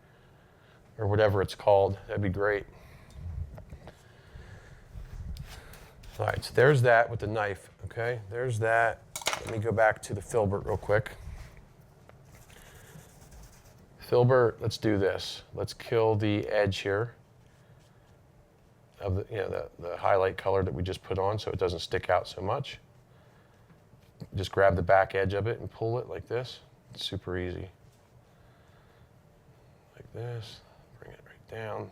whatever it's called. That'd be great. All right, so there's that with the knife, okay? There's that. Let me go back to the filbert real quick. Filbert, let's do this. Let's kill the edge here of the highlight color that we just put on so it doesn't stick out so much. Just grab the back edge of it and pull it like this. It's super easy. Like this, bring it right down.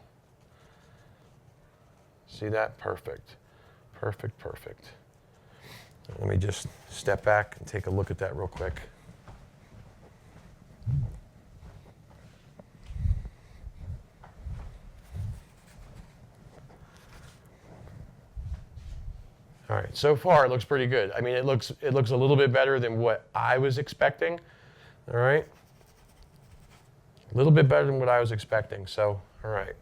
See that? Perfect. Perfect, perfect. Let me just step back and take a look at that real quick. All right, so far it looks pretty good. I mean, it looks a little bit better than what I was expecting. All right, a little bit better than what I was expecting. So, all right,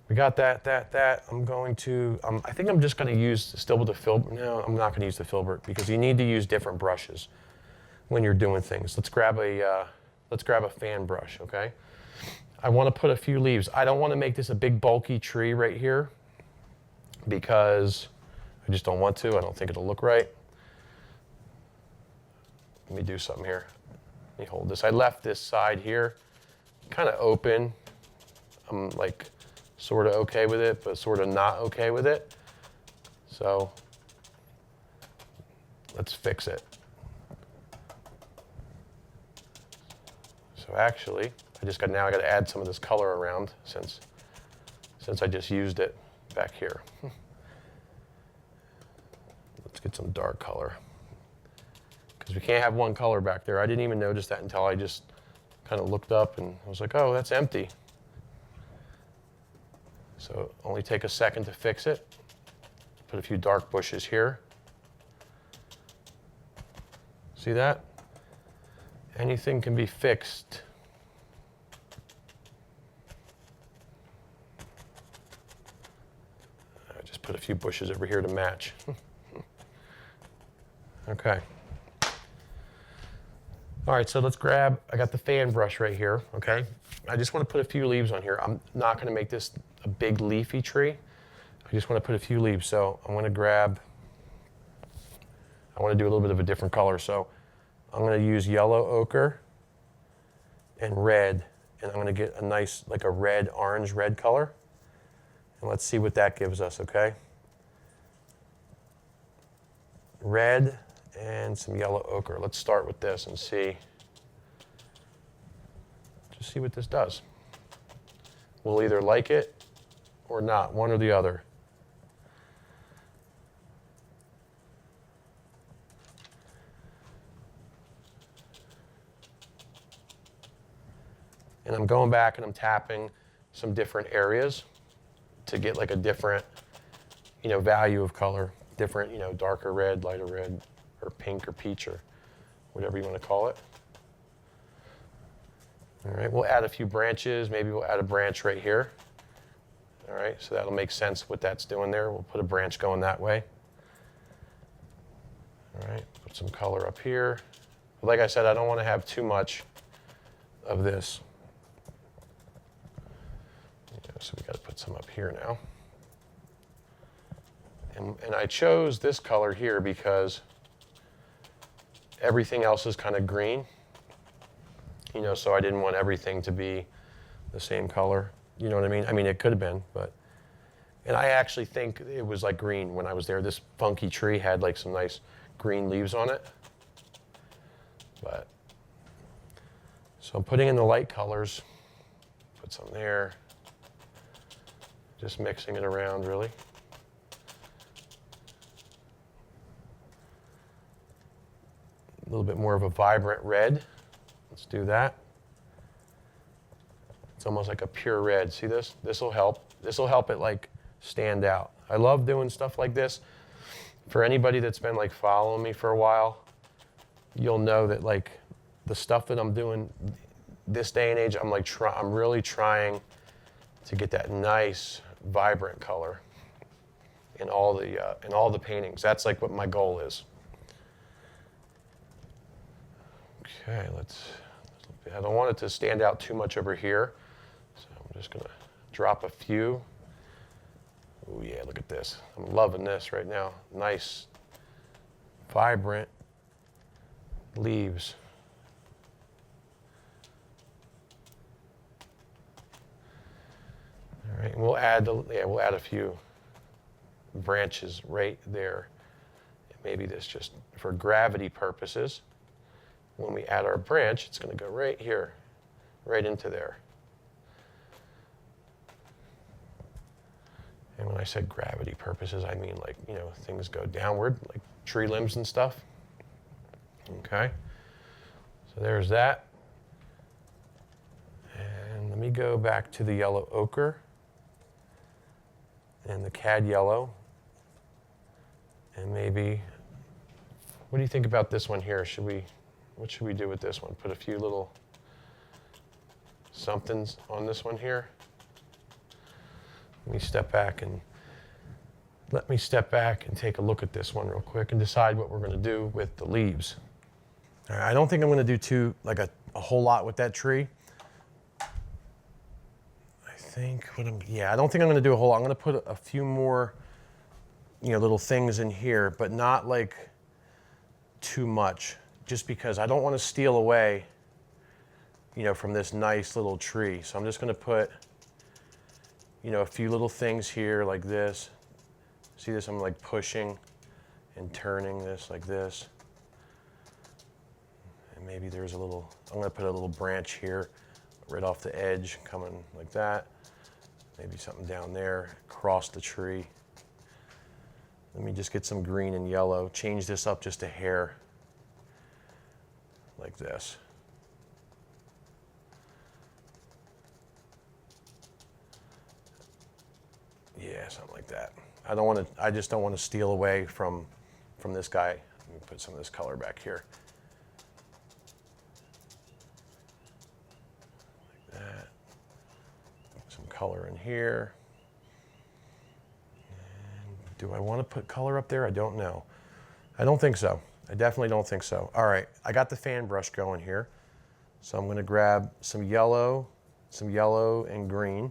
we got that. I'm going to. I think I'm just going to use still with the filbert. No, I'm not going to use the filbert because you need to use different brushes when you're doing things. Let's grab a fan brush. Okay, I want to put a few leaves. I don't want to make this a big bulky tree right here because I just don't want to. I don't think it'll look right. Let me do something here. Let me hold this. I left this side here kind of open. I'm like sort of okay with it, but sort of not okay with it. So let's fix it. So actually, I got to add some of this color around since I just used it back here. Let's get some dark color. because we can't have one color back there. I didn't even notice that until I just kind of looked up and I was like, oh, that's empty. So only take a second to fix it. Put a few dark bushes here. See that? Anything can be fixed. I just put a few bushes over here to match. Okay. All right, so let's grab, I got the fan brush right here, okay? I just want to put a few leaves on here. I'm not going to make this a big leafy tree. I just want to put a few leaves. So I'm going to grab, I want to do a little bit of a different color. So I'm going to use yellow ochre and red, and I'm going to get a nice, like a red, orange red color. And let's see what that gives us, okay? Red and some yellow ochre. Let's start with this and see, just see what this does. We'll either like it or not, one or the other. And I'm going back and I'm tapping some different areas to get like a different, value of color, different, darker red, lighter red, or pink or peach or whatever you want to call it. All right, we'll add a few branches. Maybe we'll add a branch right here. All right, so that'll make sense what that's doing there. We'll put a branch going that way. All right, put some color up here. But like I said, I don't want to have too much of this. So we got to put some up here now. And I chose this color here because everything else is kind of green, so I didn't want everything to be the same color. You know what I mean? I mean, it could have been, and I actually think it was like green when I was there. This funky tree had like some nice green leaves on it. So I'm putting in the light colors, put some there, just mixing it around really. A little bit more of a vibrant red. Let's do that. It's almost like a pure red. See this? This will help. This will help it like stand out. I love doing stuff like this. For anybody that's been like following me for a while, you'll know that like the stuff that I'm doing this day and age, I'm really trying to get that nice, vibrant color in all the paintings. That's like what my goal is. Okay, I don't want it to stand out too much over here, so I'm just gonna drop a few. Oh yeah, look at this. I'm loving this right now. Nice, vibrant leaves. All right, and we'll add a few branches right there. Maybe this just for gravity purposes. When we add our branch, it's going to go right here, right into there. And when I said gravity purposes, I mean like, things go downward, like tree limbs and stuff. Okay, so there's that. And let me go back to the yellow ochre and the cad yellow. And maybe, what do you think about this one here? What should we do with this one? Put a few little somethings on this one here. Let me step back and take a look at this one real quick and decide what we're going to do with the leaves. All right, I don't think I'm going to do a whole lot with that tree. I don't think I'm going to do a whole lot. I'm going to put a few more, little things in here, but not like too much. Just because I don't want to steal away, from this nice little tree. So I'm just going to put, a few little things here like this. See this? I'm like pushing and turning this like this. And maybe there's I'm going to put a little branch here right off the edge coming like that. Maybe something down there across the tree. Let me just get some green and yellow. Change this up just a hair. like this. Yeah, something like that. I just don't want to steal away from this guy. Let me put some of this color back here. Like that. Some color in here. And do I want to put color up there? I don't know. I don't think so. I definitely don't think so. All right, I got the fan brush going here. So I'm going to grab some yellow and green.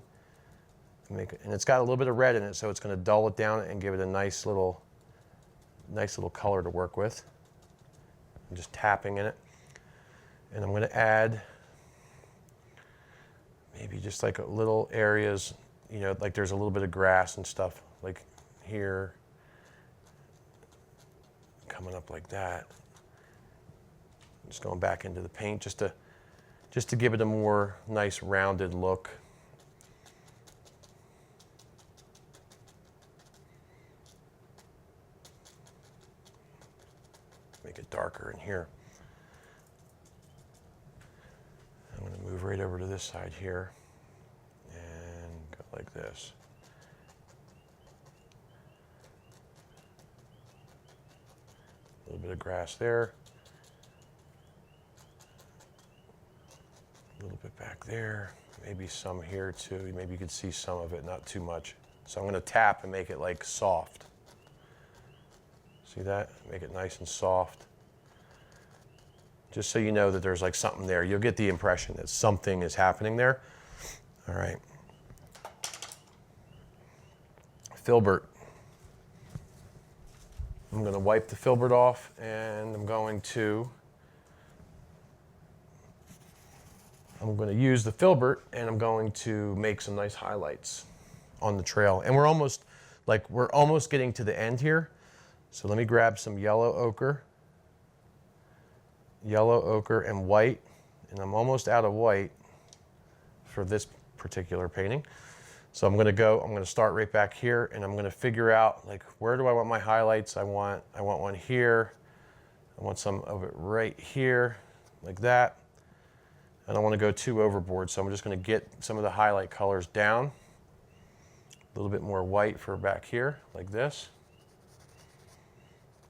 And it's got a little bit of red in it, so it's going to dull it down and give it a nice little color to work with. I'm just tapping in it. And I'm going to add maybe just like little areas, you know, like there's a little bit of grass and stuff like here, coming up like that. Just going back into the paint just to give it a more nice rounded look. Make it darker in here. I'm going to move right over to this side here and go like this. A little bit of grass there. A little bit back there. Maybe some here too. Maybe you could see some of it, not too much. So I'm going to tap and make it like soft. See that? Make it nice and soft. Just so you know that there's like something there. You'll get the impression that something is happening there. All right. Filbert. I'm going to wipe the filbert off and I'm going to use the filbert and I'm going to make some nice highlights on the trail. And we're almost getting to the end here. So let me grab some yellow ochre and white, and I'm almost out of white for this particular painting. So I'm going to start right back here and I'm going to figure out like where do I want my highlights? I want one here. I want some of it right here like that. I don't want to go too overboard, so I'm just going to get some of the highlight colors down. A little bit more white for back here like this.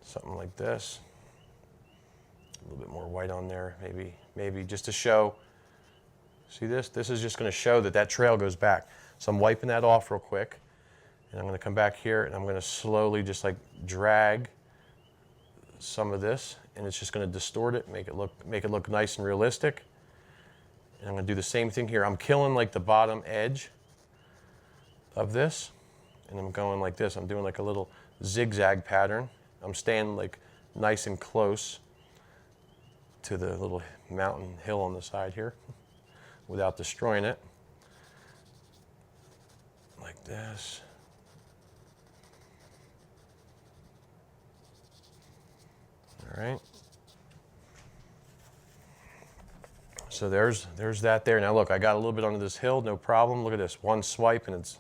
Something like this. A little bit more white on there, maybe just to show. See this? This is just going to show that trail goes back. So I'm wiping that off real quick. And I'm going to come back here and I'm going to slowly just like drag some of this. And it's just going to distort it, make it look nice and realistic. And I'm going to do the same thing here. I'm killing like the bottom edge of this. And I'm going like this. I'm doing like a little zigzag pattern. I'm staying like nice and close to the little mountain hill on the side here without destroying it. Like this. All right. So there's that there. Now look, I got a little bit onto this hill, no problem. Look at this, one swipe and it's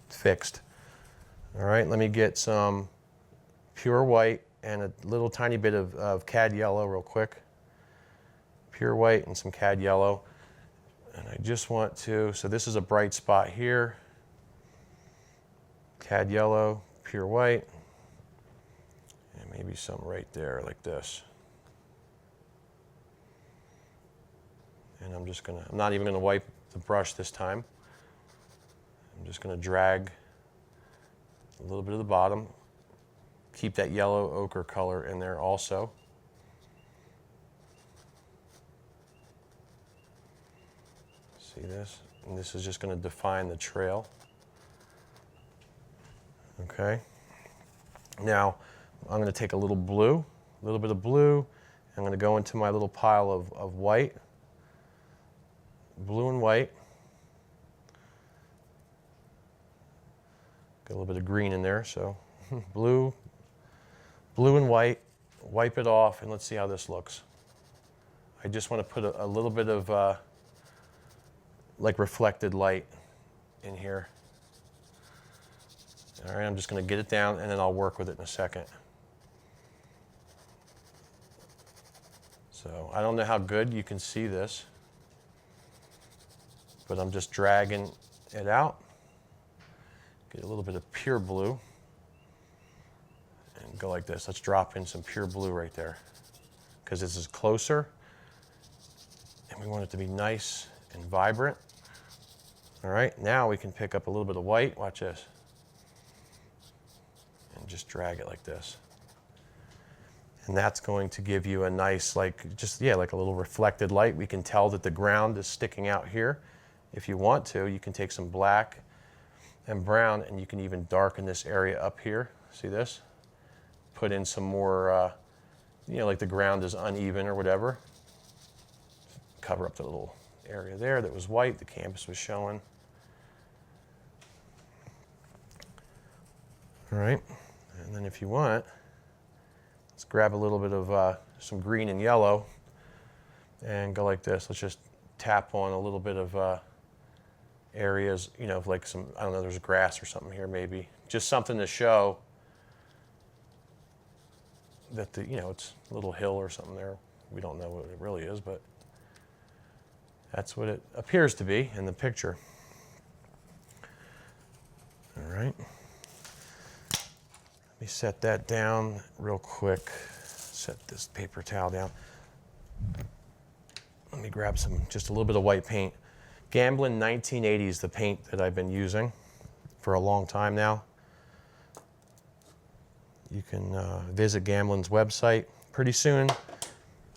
fixed. All right, let me get some pure white and a little tiny bit of cad yellow real quick. Pure white and some cad yellow. And I just want to, so this is a bright spot here. Cad yellow, pure white, and maybe some right there like this. And I'm not even gonna wipe the brush this time. I'm just gonna drag a little bit of the bottom. Keep that yellow ochre color in there also. See this? And this is just going to define the trail. Okay. Now, I'm going to take a little bit of blue. I'm going to go into my little pile of white. Blue and white. Got a little bit of green in there, so blue and white. Wipe it off, and let's see how this looks. I just want to put a little bit of like reflected light in here. All right, I'm just going to get it down and then I'll work with it in a second. So I don't know how good you can see this, but I'm just dragging it out. Get a little bit of pure blue and go like this. Let's drop in some pure blue right there because this is closer and we want it to be nice and vibrant. All right, now we can pick up a little bit of white. Watch this. And just drag it like this. And that's going to give you a nice, like a little reflected light. We can tell that the ground is sticking out here. If you want to, you can take some black and brown and you can even darken this area up here. See this? Put in some more, like the ground is uneven or whatever. Cover up the little area there that was white, the canvas was showing. All right, and then if you want, let's grab a little bit of some green and yellow and go like this. Let's just tap on a little bit of areas, like some, I don't know, there's grass or something here maybe. Just something to show that it's a little hill or something there. We don't know what it really is, but that's what it appears to be in the picture. All right. Let me set that down real quick. Set this paper towel down. Let me grab just a little bit of white paint. Gamblin 1980 is the paint that I've been using for a long time now. You can visit Gamblin's website pretty soon.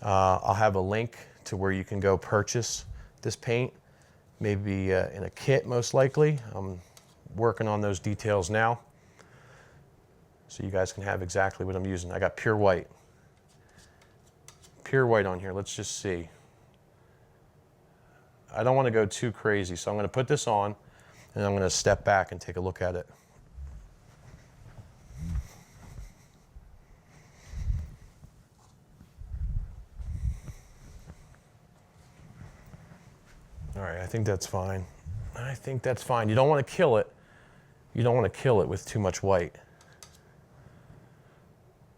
I'll have a link to where you can go purchase this paint, maybe in a kit most likely. I'm working on those details now, so you guys can have exactly what I'm using. I got pure white. Pure white on here, let's just see. I don't want to go too crazy, so I'm going to put this on and I'm going to step back and take a look at it. All right, I think that's fine. I think that's fine. You don't want to kill it. You don't want to kill it with too much white.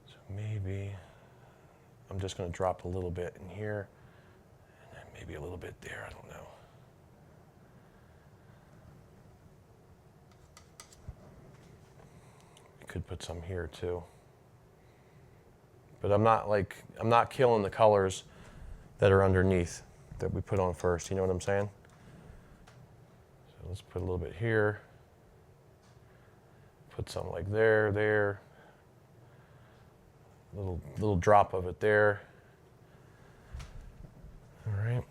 So maybe I'm just going to drop a little bit in here and then maybe a little bit there. I don't know. You could put some here too. But I'm not killing the colors that are underneath that we put on first. You know what I'm saying? So let's put a little bit here. Put some like there. Little drop of it there. All right.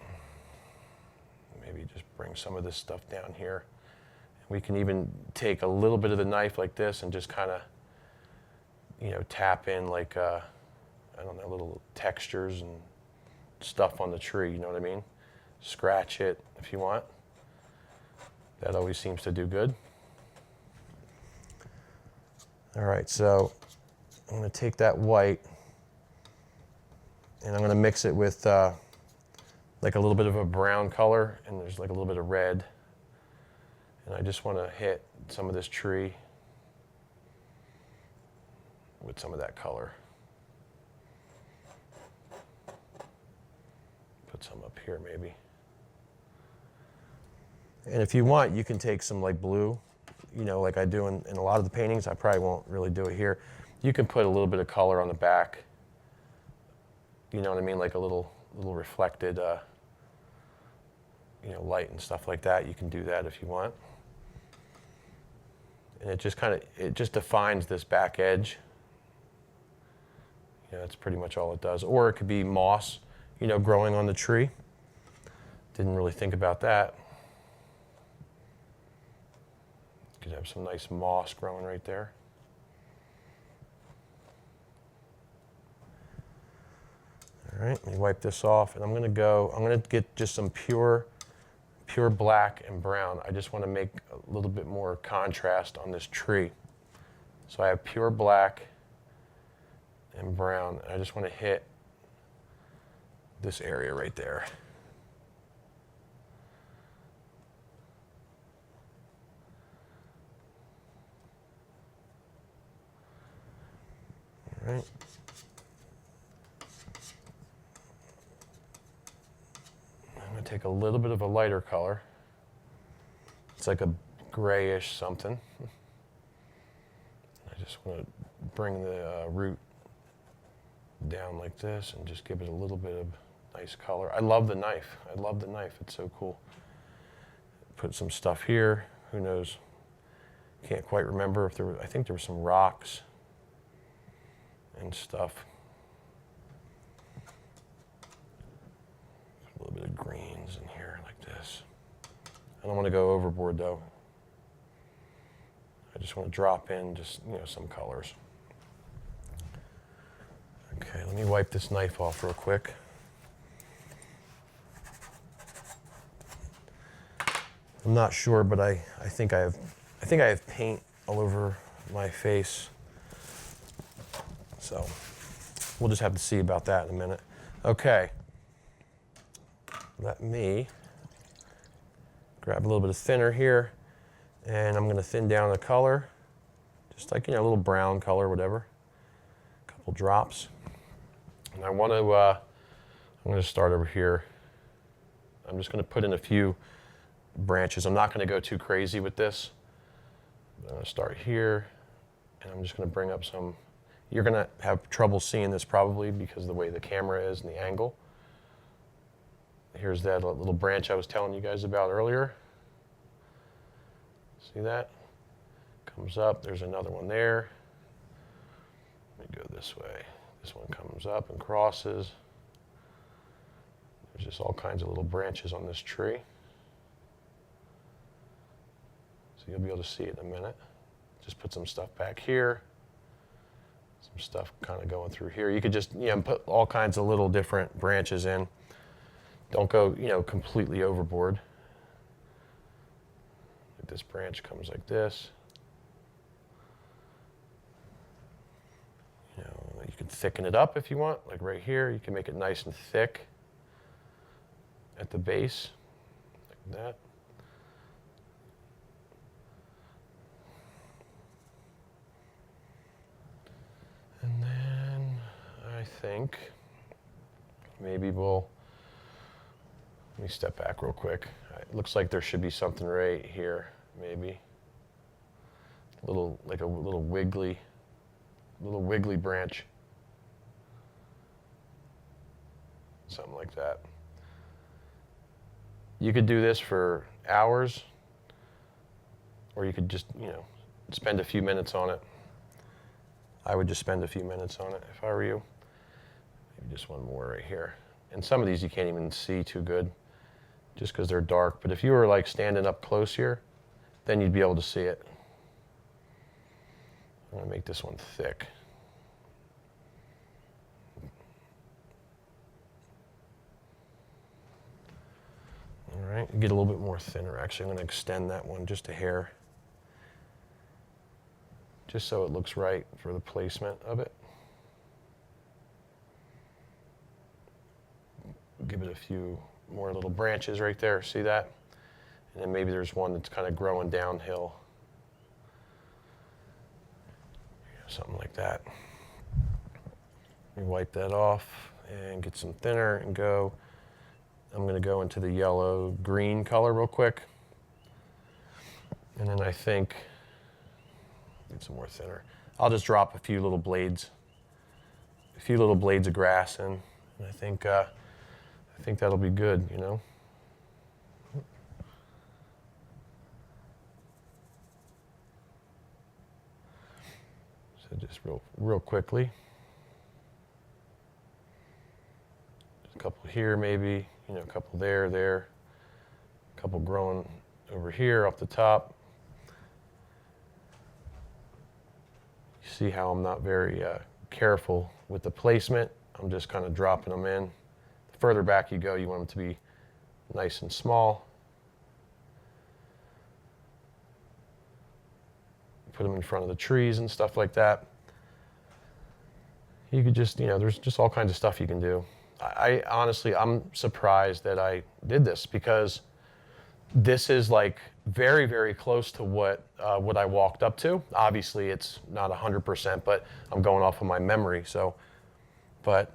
Maybe just bring some of this stuff down here. We can even take a little bit of the knife like this and just kind of, tap in like, I don't know, little textures and stuff on the tree, you know what I mean? Scratch it if you want. That always seems to do good. All right, so I'm going to take that white and I'm going to mix it with like a little bit of a brown color, and there's like a little bit of red. And I just want to hit some of this tree with some of that color. Put some up here maybe. And if you want, you can take some like blue, like I do in a lot of the paintings. I probably won't really do it here. You can put a little bit of color on the back. You know what I mean? Like a little reflected, light and stuff like that. You can do that if you want. And it just defines this back edge. That's pretty much all it does. Or it could be moss, growing on the tree. Didn't really think about that. Could have some nice moss growing right there. All right, let me wipe this off, and I'm gonna get just some pure black and brown. I just want to make a little bit more contrast on this tree. So I have pure black and brown, and I just want to hit this area right there. All right. take a little bit of a lighter color. It's like a grayish something. I just want to bring the root down like this and just give it a little bit of nice color. I love the knife. I love the knife. It's so cool. Put some stuff here. Who knows? Can't quite remember if there were, I think there were some rocks and stuff. A little bit of greens in here like this. I don't want to go overboard though. I just want to drop in just, some colors. Okay, let me wipe this knife off real quick. I'm not sure, but I think I have paint all over my face. So we'll just have to see about that in a minute. Okay. Let me grab a little bit of thinner here, and I'm going to thin down the color, just like, a little brown color, whatever. A couple drops. And I want to, I'm going to start over here. I'm just going to put in a few branches. I'm not going to go too crazy with this. I'm going to start here, and I'm just going to bring up some. You're going to have trouble seeing this probably because of the way the camera is and the angle. Here's that little branch I was telling you guys about earlier. See that? Comes up, there's another one there. Let me go this way. This one comes up and crosses. There's just all kinds of little branches on this tree. So you'll be able to see it in a minute. Just put some stuff back here. Some stuff kind of going through here. You could just, put all kinds of little different branches in. Don't go, completely overboard. Like this branch comes like this. You can thicken it up if you want, like right here. You can make it nice and thick at the base, like that. And then I think maybe we'll. Let me step back real quick. It looks like there should be something right here, maybe. A little wiggly branch. Something like that. You could do this for hours, or you could just, spend a few minutes on it. I would just spend a few minutes on it if I were you. Maybe just one more right here. And some of these you can't even see too good, just because they're dark. But if you were like standing up close here, then you'd be able to see it. I'm gonna make this one thick. All right, get a little bit more thinner. Actually, I'm gonna extend that one just a hair, just so it looks right for the placement of it. Give it a few more little branches right there, see that? And then maybe there's one that's kind of growing downhill. Something like that. Let me wipe that off and get some thinner and go. I'm going to go into the yellow-green color real quick. And then I think, get some more thinner. I'll just drop a few little blades of grass in, and I think that'll be good, So just real quickly. Just a couple here maybe, a couple there, a couple growing over here off the top. You see how I'm not very careful with the placement. I'm just kind of dropping them in. The further back you go, you want them to be nice and small. Put them in front of the trees and stuff like that. You could just, there's just all kinds of stuff you can do. I honestly, I'm surprised that I did this, because this is like very, very close to what I walked up to. Obviously, it's not 100%, but I'm going off of my memory. So, but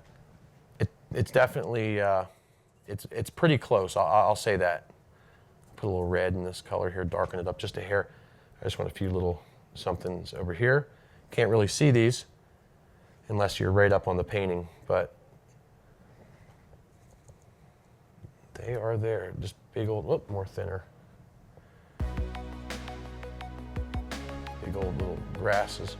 it's definitely it's pretty close. I'll say that. Put a little red in this color here, darken it up just a hair. I just want a few little somethings over here. Can't really see these unless you're right up on the painting, but they are there. Just big old, whoop, more thinner. Big old little grasses.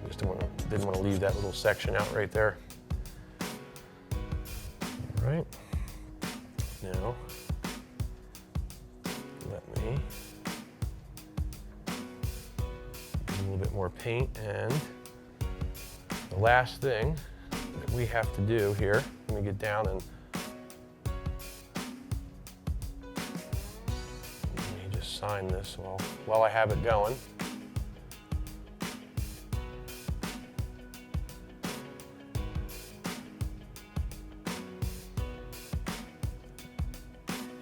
Just didn't want to leave that little section out right there. All right. Now, let me do a little bit more paint, and the last thing that we have to do here, let me get down and let me just sign this while I have it going.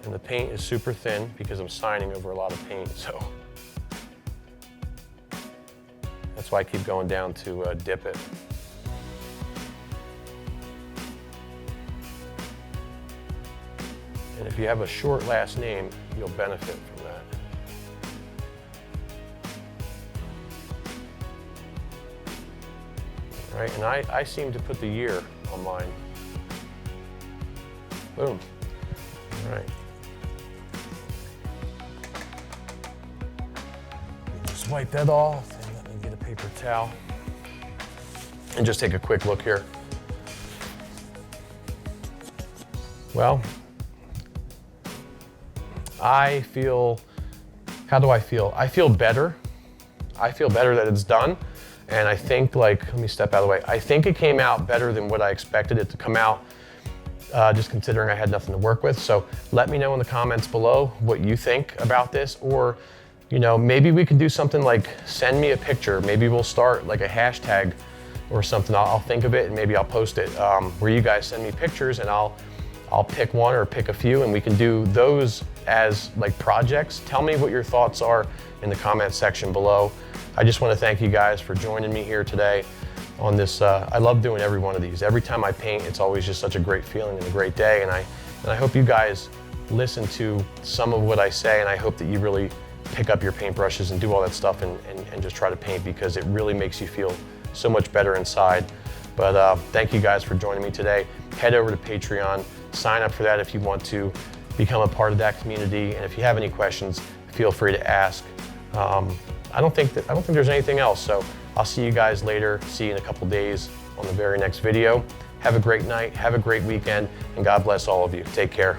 And the paint is super thin because I'm signing over a lot of paint, so that's why I keep going down to dip it. And if you have a short last name, you'll benefit from that. All right, and I seem to put the year on mine. Boom. All right. Just wipe that off, and let me get a paper towel. And just take a quick look here. Well, I feel, how do I feel? I feel better. I feel better that it's done. And I think, like, let me step out of the way. I think it came out better than what I expected it to come out, just considering I had nothing to work with. So let me know in the comments below what you think about this, or, you know, maybe we can do something like send me a picture. Maybe we'll start like a hashtag or something. I'll think of it and maybe I'll post it where you guys send me pictures, and I'll pick one or pick a few, and we can do those as like projects. Tell me what your thoughts are in the comment section below. I just want to thank you guys for joining me here today on this. I love doing every one of these. Every time I paint, it's always just such a great feeling and a great day. And I hope you guys listen to some of what I say, and I hope that you really pick up your paintbrushes and do all that stuff and just try to paint, because it really makes you feel so much better inside. But thank you guys for joining me today. Head over to Patreon, sign up for that if you want to become a part of that community. And if you have any questions, feel free to ask. I don't think there's anything else. So I'll see you guys later. See you in a couple days on the very next video. Have a great night. Have a great weekend. And God bless all of you. Take care.